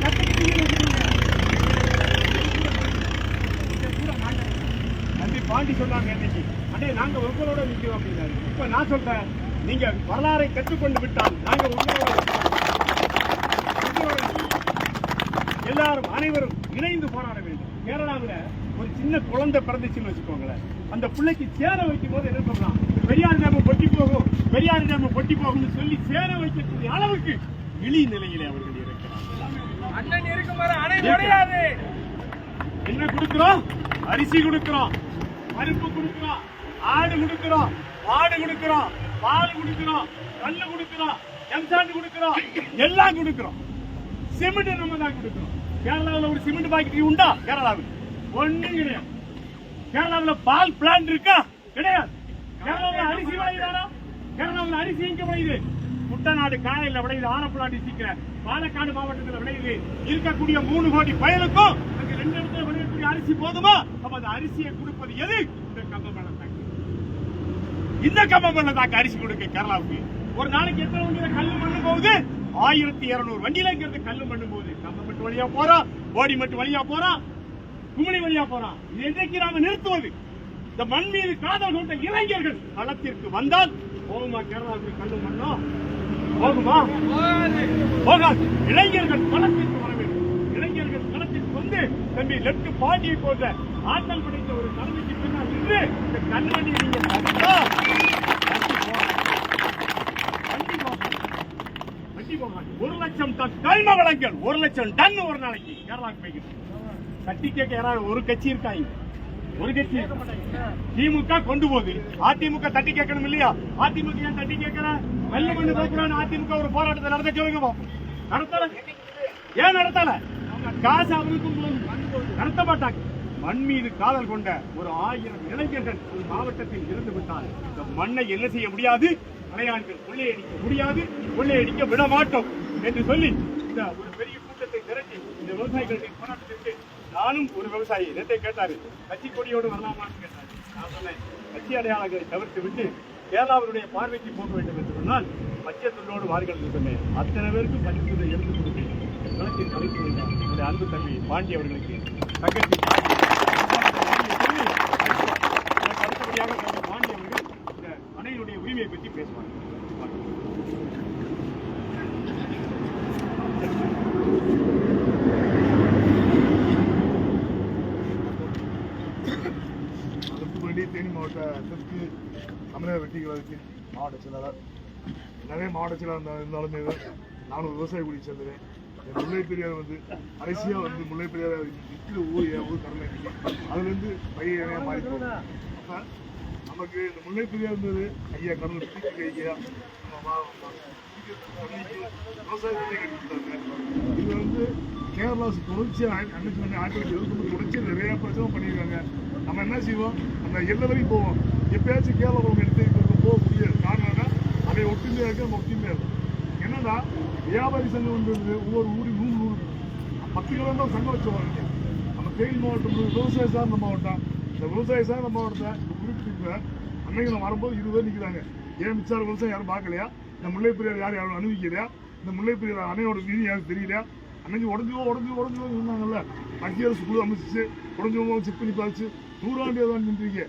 B: தம்பி பாண்டி சொன்னாங்க இன்னைக்கு, அடே நாங்க உங்களோட நிற்கிறோம் அப்படின்னாரு. இப்ப நான் சொல்றேன், நீங்க வரலாறை கற்றுக்கொண்டு விட்டால் நாங்க உங்களோட எல்லாரும் அனைவரும் இணைந்து போராட வேண்டும். கேரளாவில் ஒரு சின்ன குழந்தை பிறந்துச்சுன்னு வச்சுக்கோங்களேன், அந்த பிள்ளைக்கு சேர வைக்கும் போது என்ன சொல்லலாம்? பெரியார் டேம் பொட்டி போகும், பெரியார் டேம் பொட்டி போகும்னு சொல்லி சேர வைக்கக்கூடிய அளவுக்கு இழி நிலையிலே அவர்கள் இருக்கிறார்.
C: அண்ணன் இருக்கும் வரை அணை உடையாது.
B: என்ன கொடுக்கிறோம்? அரிசி கொடுக்கிறோம், பருப்பு கொடுக்கிறோம், ஆடு கொடுக்கிறோம், மாடு கொடுக்கிறோம், பால் கொடுக்கிறோம், கல்லு கொடுக்கிறோம், எம்சாண்டு கொடுக்கிறோம், எல்லாம் கொடுக்கிறோம். சிமெண்ட் நம்ம தான் கொடுக்கிறோம். கேரளாவில் ஒரு சிமெண்ட் பாக்கெட் உண்டா? கேரளாவில் ஒண்ணும் கிடையாது. கேரளாவில் பால் பிளான்ட் இருக்கா? கிடையாது. கேரளாவில் அரிசி விளையுதானா? கேரளாவில் அரிசி எங்க விளையுது? குட்டநாடு காலையில் விளையுது, ஆலப்புழா டிஸ்ட்ரிக்ட்ல, பாலக்காடு மாவட்டத்தில் விளையுது. இருக்கக்கூடிய 3 கோடி பயலுக்கும் அங்க 2 இடத்துல விளையக்கூடிய அரிசி போதுமா? அப்ப அந்த அரிசியை கொடுப்பது எது? இந்த கம்பமல்லத்தாக்கு. இந்த கம்பமல்லத்தாக்கு அரிசி கொடுக்க கேரளாவுக்கு ஒரு நாளைக்கு எத்தனை வண்டியில கல்லு மண்ணு போகுது? 1200 வண்டியில இங்கிறது கல்லு மண்ணு போகுது. கம்பமட்டு வழியா போறான், போடிமட்டு வழியா போறான், குமிழி வழியா போறான். இது என்றைக்கு நாம நிறுத்துவது? இந்த மண் மீது காதல் கொண்ட இளைஞர்கள் களத்திற்கு வந்தால் போகுமா? கேரளாவுக்கு கல்லு மண்ணோ போகுமா? போகாது. இளைஞர்கள் களத்திற்கு வர வேண்டும். இளைஞர்கள் களத்திற்கு வந்து தம்பி லெப்ட் பாண்டியை போன்ற ஆற்றல் படைத்த ஒரு தலைமைக்கு பின்னால் நின்று இந்த கல்வண்டியை நீங்க தடுத்தா வண்டி போகாது. 1 லட்சம் டன் கனிம வளங்கள், 1 லட்சம் டன் ஒரு நாளைக்கு கேரளாவுக்கு போய்கிட்டு. தட்டி கேட்க யாராவது ஒரு கட்சி இருக்காங்க? ஒரு கட்சி. திமுக கொண்டு போகுது, அதிமுக தட்டி கேட்கணும் இல்லையா? அதிமுக ஏன் தட்டி கேட்கற? வெள்ள மண்ணு போக்குறான்னு அதிமுக ஒரு போராட்டத்தை நடத்த சொல்லுங்க. நடத்தல. ஏன் நடத்தல? காசு அவருக்கு நடத்த மாட்டாங்க. மண் மீது காதல் கொண்ட ஒரு 1000 இளைஞர்கள் ஒரு மாவட்டத்தில் இருந்து விட்டால் இந்த மண்ணை என்ன செய்ய முடியாது? மலையாளிகள் கொள்ளையடிக்க முடியாது, கொள்ளையடிக்க விட மாட்டோம் என்று சொல்லி இந்த ஒரு பெரிய கூட்டத்தை திரட்டி இந்த விவசாயிகளுடைய போராட்டத்திற்கு நானும் ஒரு விவசாயி நேற்றை கேட்டாரு, கட்சி கொடியோடு வரலாமான்னு கேட்டாரு. நான் சொன்னேன், கட்சி அடையாளங்களை தவிர்த்து விட்டு கேரளாவுடைய பார்வைக்கு போக வேண்டும் என்று சொன்னால் பட்சத்தோடு வார்கள் என்று சொன்னேன். அத்தனை பேருக்கு பட்சத்தை எடுத்து கொடுத்து களத்தில் கலைத்து வந்தார் என்னுடைய அன்பு தம்பி பாண்டி அவர்களுக்கு தங்கச்சி அடுத்தபடியாக பாண்டி அவர்கள் இந்த அணையினுடைய உரிமையை பற்றி பேசுவார்.
A: தெற்கு தமிழக வெற்றி கழகத்தின் மாவட்ட செயலாளர். நிறைய மாவட்ட செயலாளர் இருந்தாலுமே நானும் விவசாய குடியை சேர்ந்தேன். முல்லை பெரியார் கடைசியாக முல்லை பெரியார் விற்கிற ஊர் கடலை அதுலேருந்து பையனையாக மாறி போகும். அப்போ நமக்கு இந்த முல்லை பெரியார் இருந்தது ஐயா கடல் ஐயா விவசாயத்தை கட்டிவிட்டாங்க. இது கேரளா தொடர்ச்சியாக 1979 தொடர்ச்சியாக நிறைய பிரச்சனை பண்ணியிருக்காங்க. நம்ம என்ன செய்வோம், அந்த எல்லை வரைக்கும் போவோம். எப்பயாச்சும் கேரளா எடுத்து போக முடியாது. காரணம்னா அதை ஒற்றுமையாக இருக்க நம்ம ஒற்றுமையாக இருக்கும். என்னன்னா வியாபாரி சங்கம் ஒவ்வொரு ஊரில் 10 கிலோமீட்டர் சங்கம் வச்சுருவாங்க. நம்ம தேனி மாவட்டம் விவசாய சார்ந்த மாவட்டம். இந்த விவசாய சார்ந்த மாவட்டத்தை குறிப்பிட்டு அன்னைக்கு நான் வரும்போது 20 பேர் நிற்கிறாங்க. ஏன் மிச்சார விவசாயம் யாரும் பார்க்கலையா? இந்த முல்லை பெரியார் யாரும் அனுபவிக்கலையா? இந்த முல்லை பெரியார் அணையோட விதி யாரும் தெரியலையா? அன்னைக்கு உடஞ்சு இருந்தாங்கல்ல, மத்திய அரசு குழு அமைச்சிச்சு உடஞ்சு செக் பண்ணி பார்த்து 100 ஆண்டு தான் நின்றீங்க.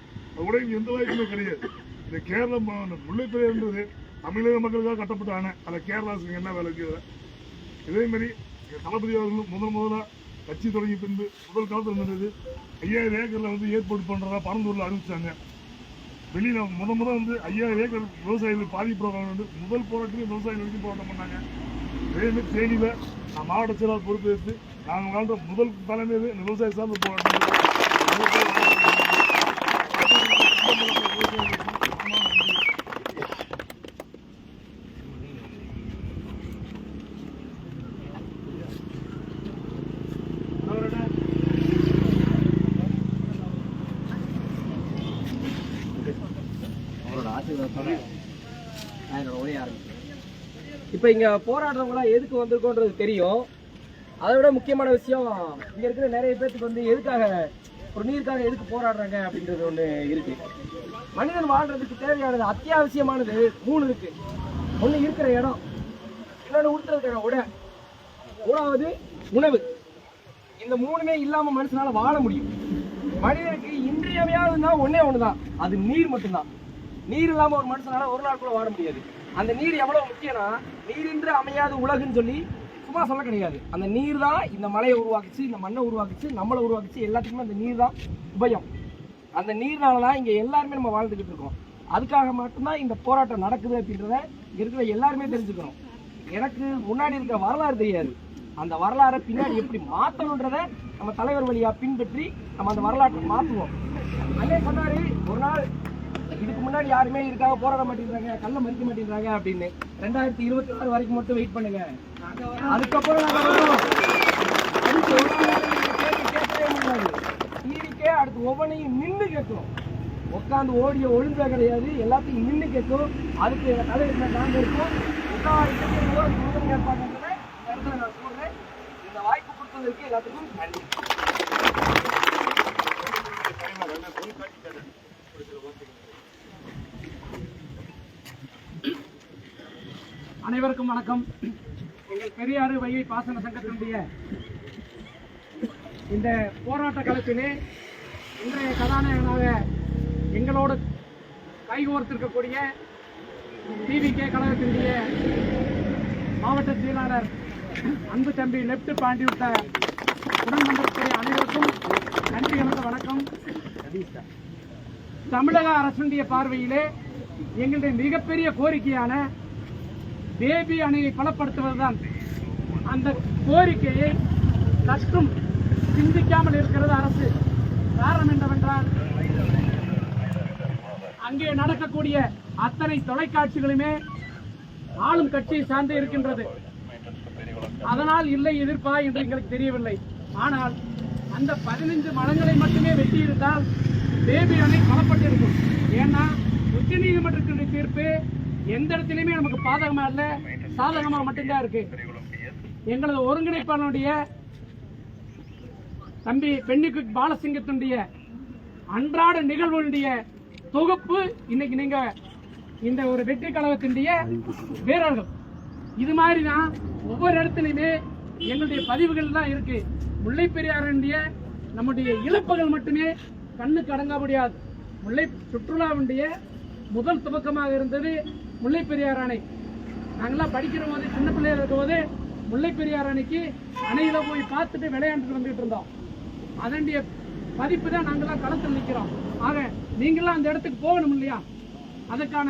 A: உடனே எந்த வாய்ப்புமே கிடையாது. இந்த கேரள முல்லை பெரியார்ன்றது தமிழக மக்களுக்காக கட்டப்பட்ட அணை. அதை கேரளா அரசுக்கு என்ன வேலை இருக்குது? இதேமாரி தளபதி அவர்களும் முதலாக கட்சி தொடங்கி பின்பு முதல் காலத்தில் இருந்தது 5000 ஏக்கரில் ஏற்பாடு பண்ணுறதா பரந்தூரில் அறிவிச்சாங்க. வெளியில் முதல் 5000 ஏக்கர் விவசாயிகள் பாதிப்பு முதல் போராட்டத்தையும் விவசாயிகளுக்கு போராட்டம் பண்ணாங்க. இதேமாரி தேனியில் நான் மாவட்ட செயலாளர் பொறுப்பேற்று நாங்கள் வாழ்ந்த முதல் தலைமையில் விவசாய சார்ந்த போராட்டம்.
C: இப்ப இங்க போராடுறவங்க எதுக்கு வந்திருக்கோன்றது தெரியும். அதை விட முக்கியமான விஷயம், இங்க இருக்கிற நிறைய பேருக்கு எதுக்காக ஒரு நீருக்காக எதுக்கு போராடுறாங்க அப்படின்றது ஒண்ணு இருக்கு. மனிதன் வாழ்றதுக்கு தேவையானது அத்தியாவசியமானது 3 இருக்கு. ஒண்ணு இருக்கிற இடம், இன்னொன்னு உடுத்துறதுக்கான உடை, 3வது உணவு. இந்த 3மே இல்லாம மனுஷனால வாழ முடியும். மனிதனுக்கு இன்றியமையாதுன்னா ஒண்ணுதான், அது நீர் மட்டும்தான். நீர் இல்லாம ஒரு மனுஷனால ஒரு நாள் கூட வாழ முடியாது. அந்த நீர் எவ்வளவு முக்கியம்னா, நீரின்றி அமையாத உலகுன்னு சொல்லி சும்மா சொல்ல கிடையாது. அந்த நீர் தான் இந்த மலையை உருவாக்குச்சு, இந்த மண்ணை உருவாக்குச்சு, நம்மளை உருவாக்குச்சு. எல்லாத்துக்குமே அந்த நீர் தான் உபயம். அந்த நீர்னாலதான் இங்க எல்லாருமே நம்ம வாழ்ந்துகிட்டு இருக்கோம். அதுக்காக மட்டும்தான் இந்த போராட்டம் நடக்குது அப்படின்றத இருக்கிற எல்லாருமே தெரிஞ்சுக்கணும். எனக்கு முன்னாடி இருக்கிற வரலாறு தெரியாது. அந்த வரலாறை பின்னாடி எப்படி மாற்றணுன்றத நம்ம தலைவர் வழியா பின்பற்றி நம்ம அந்த வரலாற்றை மாற்றுவோம். அண்ணே சொன்னாரு ஒரு நாள், இதுக்கு முன்னாடி யாருமே இதுக்காக போராட மாட்டேங்கிறாங்க, கல்ல மறிக்க மாட்டேங்கிறாங்க அப்படின்னு. 2026 வரைக்கும் மட்டும் வெயிட் பண்ணுங்க. அதுக்கப்புறம் நாங்க வருவோம். கேட்கவே முடியாது. டிவிக்கே அடுத்து ஒவ்வொன்றையும் நின்று கேட்கணும். உட்காந்து ஓடிய ஒழுங்கா கிடையாது, எல்லாத்தையும் நின்று கேட்கும். அதுக்கு எங்க தலைவர் நாங்க இருக்கோம். எல்லா இடத்துலையும் உறுதுணையா இருப்பாங்கன்றத இடத்துல நான் சொல்றேன். இந்த வாய்ப்பு கொடுத்ததற்கு எல்லாத்துக்கும் நன்றி. அனைவருக்கும் வணக்கம். எங்கள் பெரியாறு வைகை பாசன சங்கத்தினுடைய இந்த போராட்ட களத்திலே இன்றைய கதாநாயகனாக எங்களோடு கைகோர்த்திருக்கக்கூடிய டிவிகே கழகத்தினுடைய மாவட்ட செயலாளர் அன்பு தம்பி லெப்ட் பாண்டிவிட்ட உடன் வந்திருக்கிற அனைவருக்கும் நன்றி, எனக்கு வணக்கம். தமிழக அரசுடைய பார்வையிலே எங்களுடைய மிகப்பெரிய கோரிக்கையான பேபி அணையை பலப்படுத்துவதுதான். அந்த கோரிக்கையை சற்றும் சிந்திக்காமல் இருக்கிறது அரசு. காரணம் என்னவென்றால், அங்கே நடக்கக்கூடிய அத்தனை தொலைக்காட்சிகளுமே ஆளும் கட்சியை சார்ந்து இருக்கின்றது. அதனால் இல்லை எதிர்ப்பா என்று எங்களுக்கு தெரியவில்லை. ஆனால் அந்த 15 மரங்களை மட்டுமே வெட்டி இருந்தால் பேபி அணை பலப்பட்டிருக்கும். ஏன்னா உச்சநீதிமன்றத்தினுடைய தீர்ப்பு எந்த இடத்திலுமே நமக்கு பாதகமா இல்ல, சாதகமா மட்டும்தான் இருக்கு. எங்களது ஒருங்கிணைப்பாளருடைய தம்பி பெண்ணிக்கு பாலசிங்கத்தினுடைய அன்றாட நிகழ்வுடைய தொகுப்பு இன்னைக்கு நீங்க இந்த ஒரு வெற்றி கழகத்தினுடைய வீரர்கள். இது மாதிரி தான் ஒவ்வொரு இடத்துலையுமே எங்களுடைய பதிவுகள் தான் இருக்கு. முல்லை பெரியாருடைய நம்முடைய இழப்புகள் மட்டுமே கண்ணுக்கு அடங்க முடியாது. முல்லை சுற்றுலாவுடைய முதல் துவக்கமாக இருந்தது முல்லை பெரியார் அணை. நாங்கெல்லாம் படிக்கிற போது, சின்ன பிள்ளையா இருக்கும் போது முல்லை பெரியார் அணைக்கு அணையில போய் பார்த்துட்டு விளையாண்டுட்டு வந்துட்டு இருந்தோம். அதனுடைய பதிப்பு தான் நாங்கெல்லாம் களத்தில் நிற்கிறோம். ஆக
F: நீங்களாம் அந்த இடத்துக்கு போகணும் இல்லையா? அதுக்கான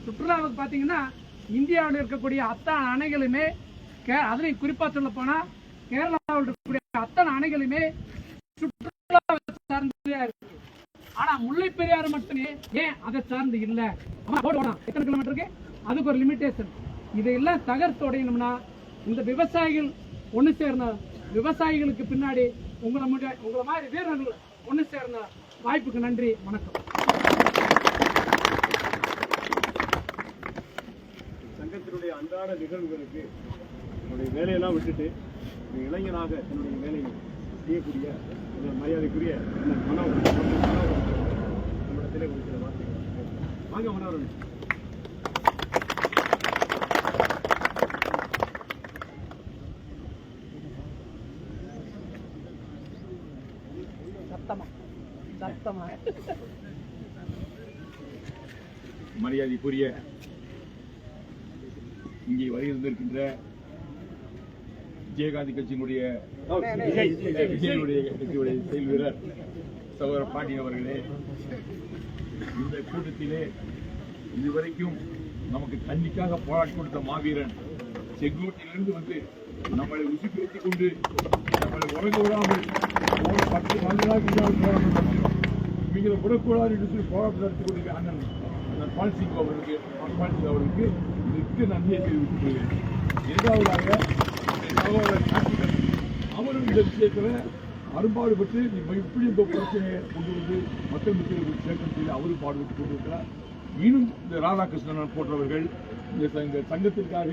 F: சுற்றுலாவுக்கு பார்த்தீங்கன்னா இந்தியாவில் இருக்கக்கூடிய அத்தனை அணைகளுமே, அதுலேயும் குறிப்பாக சொல்ல போனால் கேரளாவில் இருக்கக்கூடிய அத்தனை அணைகளுமே சுற்றுலாவை சார்ந்து இருக்கு. ஆனா முல்லை பெரியாறு மட்டுமே ஏன் அதை சார்ந்து இல்லை? எத்தனை கிலோமீட்டருக்கு? அதுக்கு ஒரு லிமிடேஷன். இதையெல்லாம் தகர்த்து உடையணும்னா இந்த விவசாயிகள் ஒன்று சேரணும். விவசாயிகளுக்கு பின்னாடி உங்களை மாதிரி வீரர்கள் ஒன்று சேரணும். வாய்ப்புக்கு நன்றி, வணக்கம்.
B: சங்கத்தினுடைய அன்றாட நிகழ்வுகளுக்கு என்னுடைய வேலையெல்லாம் விட்டுட்டு இளைஞராக என்னுடைய வேலையை செய்யக்கூடிய மரியாதைக்குரிய நம்மிடத்திலே கொடுக்கிற வார்த்தைகள். வாங்க மனோரன். மரியாதைக்குரிய இங்கே வருகின்றிருக்கின்ற விஜயகாந்தி கட்சியினுடைய கட்சியுடைய செயல் வீரர் சகோதரர் பாண்டியன் அவர்களே, இந்த கூட்டத்திலே இதுவரைக்கும் நமக்கு தண்ணிக்காக போராடி கொடுத்த மாவீரன் செங்கோட்டையிலிருந்து வந்து நம்மளை உசுப்பேற்றிக் கொண்டு நம்மளை உறங்க விடாமல் 10 ஆண்டுகளாக போராட்டம் நடத்தினோம். இவங்களை விடக்கூடாது என்று சொல்லி போராட்டம் நடத்தி கொண்டிருக்க அண்ணன் பால்சிங் அவர்களுக்கு மிக்க நன்றியை தெரிவித்துக் கொள்கிறேன். இரண்டாவதாக சகோதரர் கார்த்திகன் அவரும் இந்த விஷயத்தில் அரும்பாடுபட்டு இப்படி இந்த பிரச்சனையை கொண்டு வந்து மக்கள் மத்தியில் சேர்க்கும் செய்து அவரும் பாடுபட்டு கொண்டிருக்கிறார். இன்னும் இந்த ராதாகிருஷ்ணன் போன்றவர்கள் இந்த சங்கத்திற்காக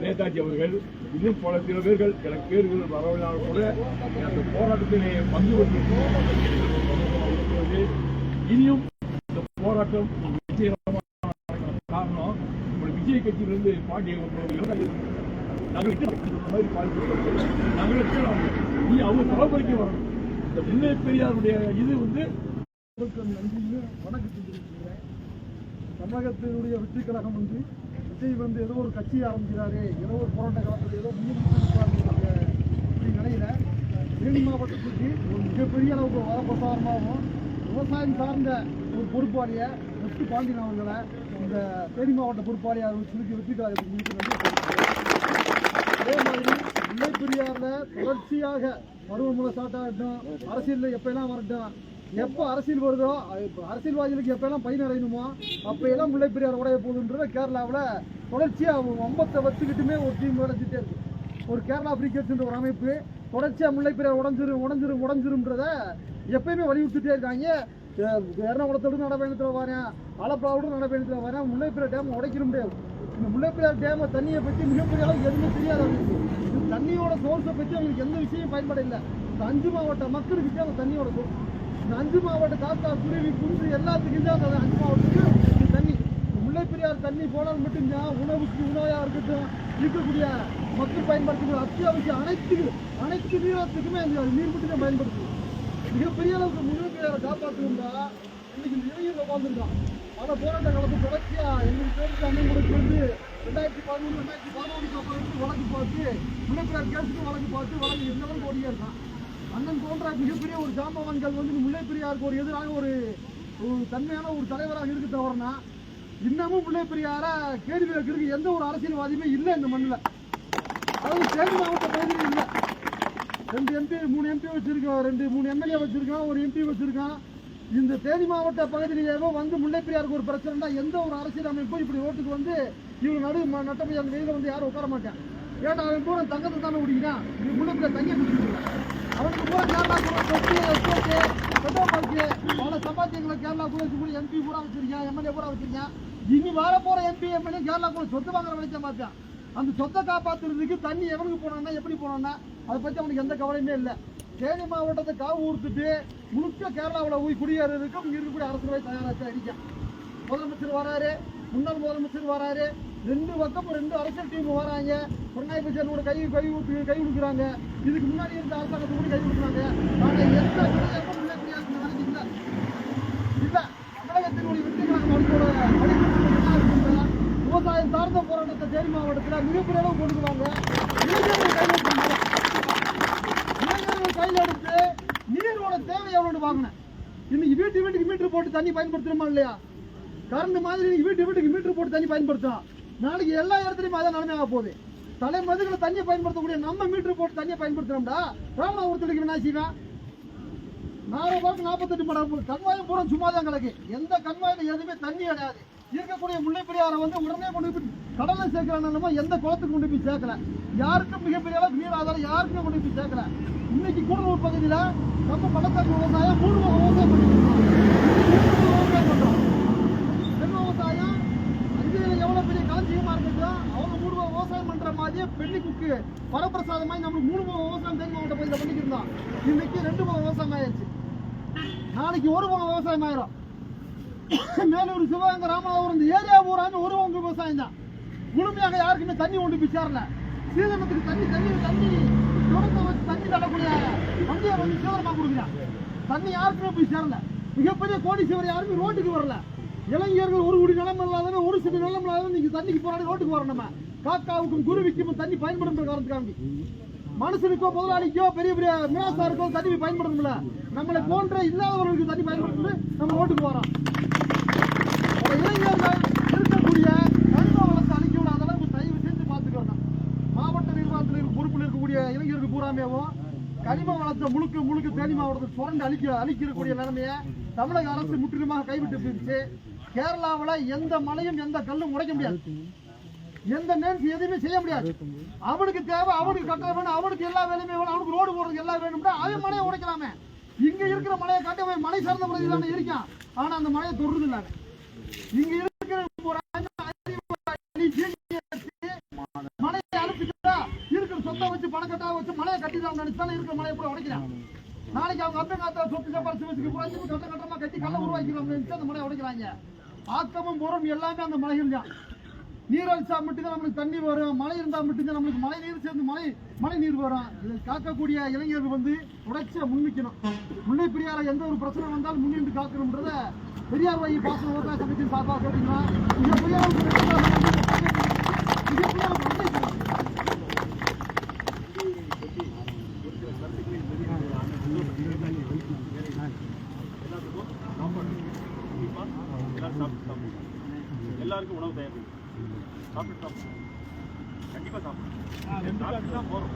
B: நேதாஜி அவர்கள் இன்னும் பல சில பேர்கள் எனக்கு பேர்கள் வரவில்லாமல் கூட அந்த போராட்டத்திலே பங்கு பெற்று இனியும் இந்த போராட்டம் காரணம் விஜய் கட்சியிலிருந்து பாண்டிய அவங்க தலைமுறைக்கு வரணும். இந்த முல்லை பெரியாருடைய இது வந்து
A: வணக்கம் செஞ்சிருக்கிறேன். தமிழகத்தினுடைய வெற்றி கழகம் வந்து விஜய் வந்து ஏதோ ஒரு கட்சி ஆரம்பிக்கிறாரு, ஏதோ ஒரு போராட்ட காலத்தில் ஏதோ அப்படி நிலையில தேனி மாவட்டத்துக்கு ஒரு மிகப்பெரிய அளவுக்கு வரப்பிரசாரமாகவும் விவசாயம் சார்ந்த ஒரு பொறுப்பாளியை வெற்றி பாண்டியன் அவர்களை இந்த தேனி மாவட்ட பொறுப்பாளியாக வெற்றி கழகத்துக்கு அதே மாதிரி முல்லை பெரியாரில் தொடர்ச்சியாக பருவமழை ஸ்டார்ட் ஆகட்டும், அரசியலில் எப்பெல்லாம் வரட்டும், எப்போ அரசியல் வருதோ அரசியல்வாதிகளுக்கு எப்பெல்லாம் பயனடையணுமோ அப்போயெல்லாம் முல்லை பெரியார் உடைய போகுதுன்றத கேரளாவில் தொடர்ச்சியாக 50 வருஷத்துக்கிட்டுமே ஒரு டீம் நடத்திட்டே இருக்கு. ஒரு கேரளா பிரிகேட்ஸ்ன்ற ஒரு அமைப்பு தொடர்ச்சியாக முல்லை பெரியார் உடஞ்சிரும்ன்றத எப்பயுமே வலியுறுத்திட்டே இருக்காங்க. எர்ணாகுளத்தோடு நடைபயணத்தில் வரேன், ஆலப்புழாவோடு நடைபயணத்தில் வரேன். முல்லை பெரியார் டேம் உடைக்கிற முடியாது. இந்த முல்லை பெரியார் டேமை தண்ணியை பற்றி மிகப்பெரிய அளவு எதுவுமே தெரியாது. இந்த தண்ணியோட சோர்ஸை பற்றி அவங்களுக்கு எந்த விஷயம் பயன்பட இல்லை. இந்த 5 மாவட்ட மக்களுக்கு அந்த தண்ணியோட சோர்ஸ், இந்த 5 மாவட்ட காத்தா குருவி குன்று எல்லாத்துக்கும் தான் அந்த 5 மாவட்டத்துக்கு இந்த தண்ணி. முல்லை பெரியார் தண்ணி போனால் மட்டும்தான் உணவுக்கு உணவாக இருக்கட்டும், இருக்கக்கூடிய மக்கள் பயன்படுத்தக்கூடிய அத்தியாவசிய அனைத்து நீரத்துக்குமே அந்த நீர் மட்டுமே பயன்படுத்தும். மிகப்பெரிய அளவுக்கு முல்லை பெரியாரை காப்பாற்றணும்னா இன்னைக்கு இந்த இளைஞர்கள் வாழ்ந்துருக்கான். பல போராட்ட காலத்தில் தொடர்ச்சியாக எங்களுக்கு தெரிஞ்ச அண்ணன் கூட சேர்ந்து 2011 வழக்கு பார்த்து முல்லை பெரியார் கேஸுக்கு வழக்கு எந்த அளவுக்கு ஓடியே இருக்கான். அண்ணன் போன்ற மிகப்பெரிய ஒரு ஜாம்பவான்கள் வந்து முல்லை பெரியாருக்கு ஒரு எதிராக ஒரு தன்மையான ஒரு தலைவராக இருக்கு தவறுனா இன்னமும் முல்லை பெரியார கேள்வி வைக்கிறதுக்கு எந்த ஒரு அரசியல்வாதியுமே இல்லை இந்த மண்ணில். அதாவது தேனி மாவட்ட பகுதியில் இல்லை. 2 MP 3 MP வச்சிருக்கோம், 2-3 MLA வச்சிருக்கான், ஒரு MP வச்சிருக்கான். இந்த தேனி மாவட்ட பகுதியிலேயோ வந்து முல்லை பெரியாருக்கு ஒரு பிரச்சனைனா எந்த ஒரு அரசியல் அமைப்பும் இப்படி ஓட்டுக்கு வந்து இவங்க நட்டப்பை அந்த வெயில வந்து யாரும் உட்கார மாட்டேன். ஏன்னா அவன் பூரா தங்கத்தை தானே குடிக்கிறான். இது முல்லை பெரியார் தங்க குடிக்கிறான். அவனுக்கு பூரா கேரளா கூட பல சம்பாத்தியங்களை கேரளா கூட இருக்கக்கூடிய MP பூரா வச்சிருக்கேன், MLA பூரா வச்சிருக்கேன். இனி வர போற MP MLA கேரளா கூட சொத்து வாங்குற வழிச்ச மாட்டான். அந்த சொத்தை காப்பாற்றுறதுக்கு தண்ணி எவனுக்கு போனான்னா எப்படி போனான்னா அதை பற்றி அவனுக்கு எந்த கவலையுமே இல்லை. தேனி மாவட்டத்தை காவு ஊர்த்துட்டு முழுக்க கேரளாவில் போய் குடியேறதுக்கும் இருக்கக்கூடிய அரசுகளை தயாராக அடிக்க முதலமைச்சர் வராரு, முன்னாள் முதலமைச்சர் வராரு, 2 பக்கம் 2 அரசியல் டீம் வராங்க. பினராயி விஜயனோட கை கொடுக்குறாங்க. இதுக்கு முன்னாடி இருந்த அரசாங்கத்தை கூட கை கொடுக்குறாங்க. ஆனால் எந்த முல்லை பெரியார் வேலைக்கு இல்லை. தமிழகத்தினுடைய வெற்றி கழகம் அவர்களோட என்ன விவசாயம் சார்ந்த போராட்டத்தை தேனி மாவட்டத்தில் மிகப்பெரிய அளவு கொண்டு வாங்க. இளைஞர்கள் கையில் எடுத்து
G: எவ்வளவு வாங்கினேன். இன்னைக்கு வீட்டுக்கு மீட்டர் போட்டு தண்ணி பயன்படுத்துறோமா இல்லையா? கரண்ட் மாதிரி வீட்டுக்கு மீட்டர் போட்டு தண்ணி பயன்படுத்தலாம். நாளைக்கு எல்லா இடத்துலயும் அதான் நிலைமையாக போகுது. தலைமதுகளை தண்ணியை பயன்படுத்தக்கூடிய நம்ம மீட்டர் போட்டு தண்ணியை பயன்படுத்துறோம்டா. ராமநாதபுரத்துக்கு என்ன செய்வேன்? 48 மடம் கண்மாயம் பூரா சும்மா தான் கிடக்கு. எந்த கண்மாயில எதுவுமே தண்ணி கிடையாது. இருக்கக்கூடிய முல்லை பெரியாரை உடனே கொண்டு போய் கடலை சேர்க்கிறாங்க. எந்த குளத்துக்கு கொண்டு போய் சேர்க்கல. யாருக்கும் மிகப்பெரிய அளவுக்கு நீர் ஆதாரம் யாருக்குமே கொண்டு போய் சேர்க்கல. இன்னைக்கு கூடலூர் பகுதியில நம்ம பள்ளத்தாக்கு விவசாயம் 3 விவசாயம் பண்றோம். பெண் விவசாயம் அஞ்சுல எவ்வளவு பெரிய களஞ்சியமா இருந்துச்சோ அவங்க 3 விவசாயம் பண்ற மாதிரியே பெண்ணிக்கு வரப்பிரசாதமாய் நம்மளுக்கு 3 விவசாயம் தென் மாவட்ட பகுதியில் பண்ணிக்கிட்டு இருந்தோம். இன்னைக்கு 2 விவசாயம் ஆயிடுச்சு. நாளைக்கு 1 விவசாயம் ஆயிரும். மேலூர் சிவகங்கை ராமநாதபுரம் இந்த ஏரியா பூராமே 1 விவசாயம் தான். முழுமையாக யாருக்குமே தண்ணி கொண்டு போய் சேரல. சீதனத்துக்கு தண்ணி தொடர்ந்து வச்சு தண்ணி தரக்கூடிய வண்டியை சீதனமா கொடுக்குறான். தண்ணி யாருக்குமே போய் சேரல. மிகப்பெரிய கோடீஸ்வரர் யாருமே ரோட்டுக்கு வரல. இளைஞர்கள் 1 கோடி நிலம் இல்லாதவங்க 1 சில நிலம் இல்லாதவங்க நீங்க தண்ணிக்கு போராடி ரோட்டுக்கு வரணும். நம்ம காக்காவுக்கும் குருவிக்கும் தண்ணி பயன்படும் காரணத்துக்காண்டி மனுஷனுக்கோ முதலாளிக்கோ பெரிய பெரிய மிராசாருக்கோ தண்ணி பயன்படுத்தல. நம்மளை போன்ற இல்லாதவர்களுக்கு தண்ணி பயன்படுத்தி நம்ம ரோட்டுக்கு வரோம். இளைஞர்கள் இருக்கக்கூடிய கனிம வளத்தை அழிக்க விடாத அளவுக்கு தயவு செஞ்சு பார்த்துக்கணும். மாவட்ட நிர்வாகத்தில் பொறுப்பில் இருக்கக்கூடிய இளைஞர்கள் பூராமேவும் கனிம வளத்தை முழுக்க தேனி மாவட்டத்தை சுரண்டு அழிக்கக்கூடிய நிலைமையை தமிழக அரசு முற்றிலுமாக கைவிட்டு போயிடுச்சு. கேரளாவில் எந்த மலையும் எந்த கல்லும் உடைக்க முடியாது. எந்த நேர்ச்சி எதுவுமே செய்ய முடியாது. அவனுக்கு தேவை, அவனுக்கு கட்ட வேணும், அவனுக்கு எல்லா வேலையுமே வேணும், அவனுக்கு ரோடு போடுறதுக்கு எல்லாம் வேணும்னா அவன் மலையை உடைக்கலாமே. இங்க இருக்கிற மலையை காட்ட மலை சார்ந்த பகுதியில் தானே இருக்கான். ஆனா அந்த மலையை தொடுறது இல்லாம இங்க இருக்கிற மலையை அனுப்பிச்சுட்டா இருக்கிற சொத்தை வச்சு பணக்கட்டா வச்சு மலையை கட்டிதான் நினைச்சாலும் இருக்கிற மலையை கூட உடைக்கிறான். நாளைக்கு அவங்க அப்பா காத்தா சொத்து சாப்பாடு சிவச்சுக்கு கட்டமா கட்டி கல்ல உருவாக்கிறோம் அந்த மலையை உடைக்கிறாங்க. ஆக்கமும் புறம் எல்லாமே அந்த மலைகள் தான். நீர் அழிச்சா மட்டும்தான் நம்மளுக்கு தண்ணி வரும். மழை இருந்தா மட்டும்தான் நம்மளுக்கு மழை நீர் சேர்ந்து மழை நீர் வரும். இதை காக்கக்கூடிய இளைஞர்கள் உடைச்ச முன்னிக்கணும். முல்லை பெரியார எந்த ஒரு பிரச்சனை வந்தாலும் முன்னின்று காக்கணும்ன்றத பெரியார் வழி பாசன விவசாய சங்கத்தின் சார்பாக கேட்டீங்கன்னா
B: எல்லாருக்கும் உணவு தேவை. சாப்பிட்டு கண்டிப்பா சாப்பிட்டு தான் போறோம்.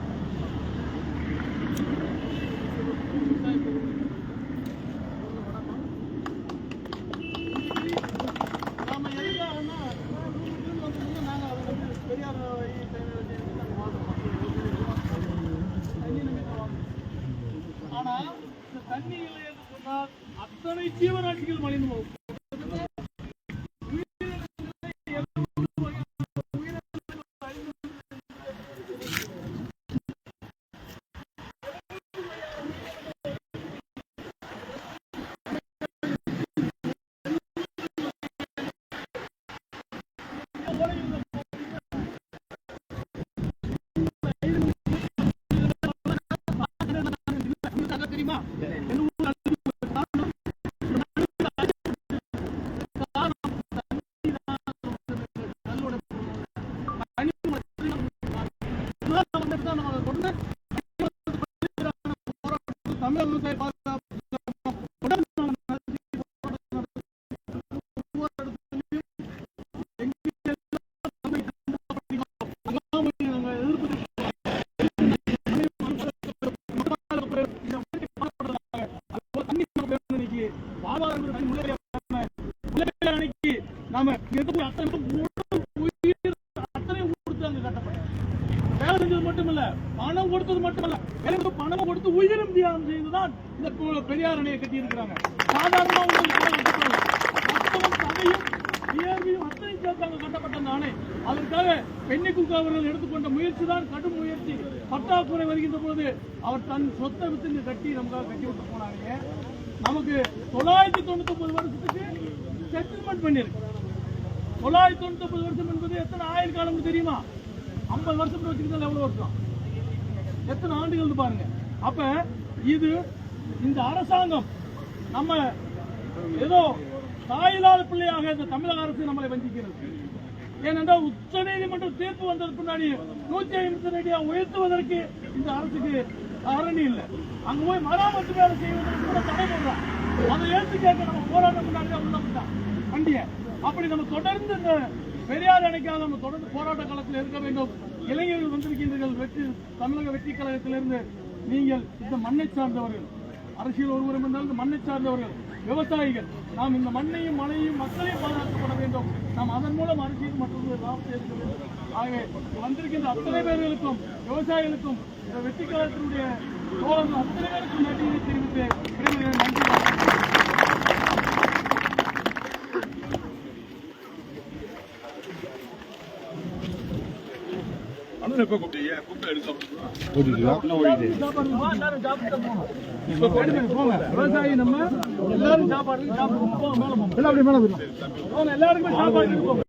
G: நாம எதுக்காகனா நாங்கள் பெரியார் ஆனா இந்த தண்ணி இல்லை என்று சொன்னால் அத்தனை ஜீவராசிகள் மலிந்து போகும். பணம் கொடுத்தது மட்டுமல்ல, பணம் கொடுத்து உயிரும் தியாகம் செய்துதான் இந்த பெரியார் அணையை கட்டி இருக்கிறாங்க. சாதாரணமாக அத்தனை சேர்த்தாங்க கட்டப்பட்ட அந்த அணை. அதற்காக பெண்ணிக்குக்கு அவர்கள் எடுத்துக்கொண்ட முயற்சி தான் கடும் முயற்சி. பற்றாக்குறை வருகின்ற போது அவர் தன் சொத்தை வித்து கட்டி நமக்காக கட்டி விட்டு போனாங்க. நமக்கு 999 வருஷத்துக்கு செட்டில்மெண்ட் பண்ணிருக்கு. 999 வருஷம் என்பது எத்தனை ஆயுள் காலம் தெரியுமா? 50 வருஷம் வச்சுக்கிட்டால் எவ்வளவு வருஷம், எத்தனை ஆண்டுகள் பாருங்க. அப்ப இது இந்த அரசாங்கம் நம்ம ஏதோ தாயில்லாத பிள்ளையாக இந்த தமிழக அரசு நம்மளை வஞ்சிக்கிறது. ஏனென்றால் உச்ச நீதிமன்ற தீர்ப்பு வந்ததுக்கு முன்னாடி 150 அடியா உயர்த்துவதற்கு இந்த அரசுக்கு
B: காரணி இல்லை. அங்க போய் மராமத்து வேலை செய்வதற்கு கூட தடை போடுறான். அதை ஏற்று கேட்க நம்ம போராட்டம் முன்னாடி உள்ள வண்டிய அப்படி நம்ம தொடர்ந்து இந்த பெரியார் அணைக்காக நம்ம தொடர்ந்து போராட்ட காலத்தில் இருக்க வேண்டும். இளைஞர்கள் வந்திருக்கின்றீர்கள் தமிழக வெற்றி கழகத்திலிருந்து. நீங்கள் இந்த மண்ணை சார்ந்தவர்கள், அரசியல் ஒருவரும் இருந்தாலும் இந்த மண்ணை சார்ந்தவர்கள், விவசாயிகள். நாம் இந்த மண்ணையும் மழையும் மக்களையும் பாதுகாக்கப்பட வேண்டும். நாம் அதன் மூலம் அரசியல் மற்றவர்கள் லாபத்தை எடுக்க வேண்டும். ஆகவே வந்திருக்கின்ற அத்தனை பேர்களுக்கும், விவசாயிகளுக்கும், இந்த வெற்றி கழகத்தினுடைய தோழர்கள் அத்தனை பேருக்கும் நன்றியை தெரிவித்து விரைவில் நன்றி. விவசாயி நம்ம எல்லாரும் சாப்பாடு மேல போங்க, எல்லாருக்குமே சாப்பாடு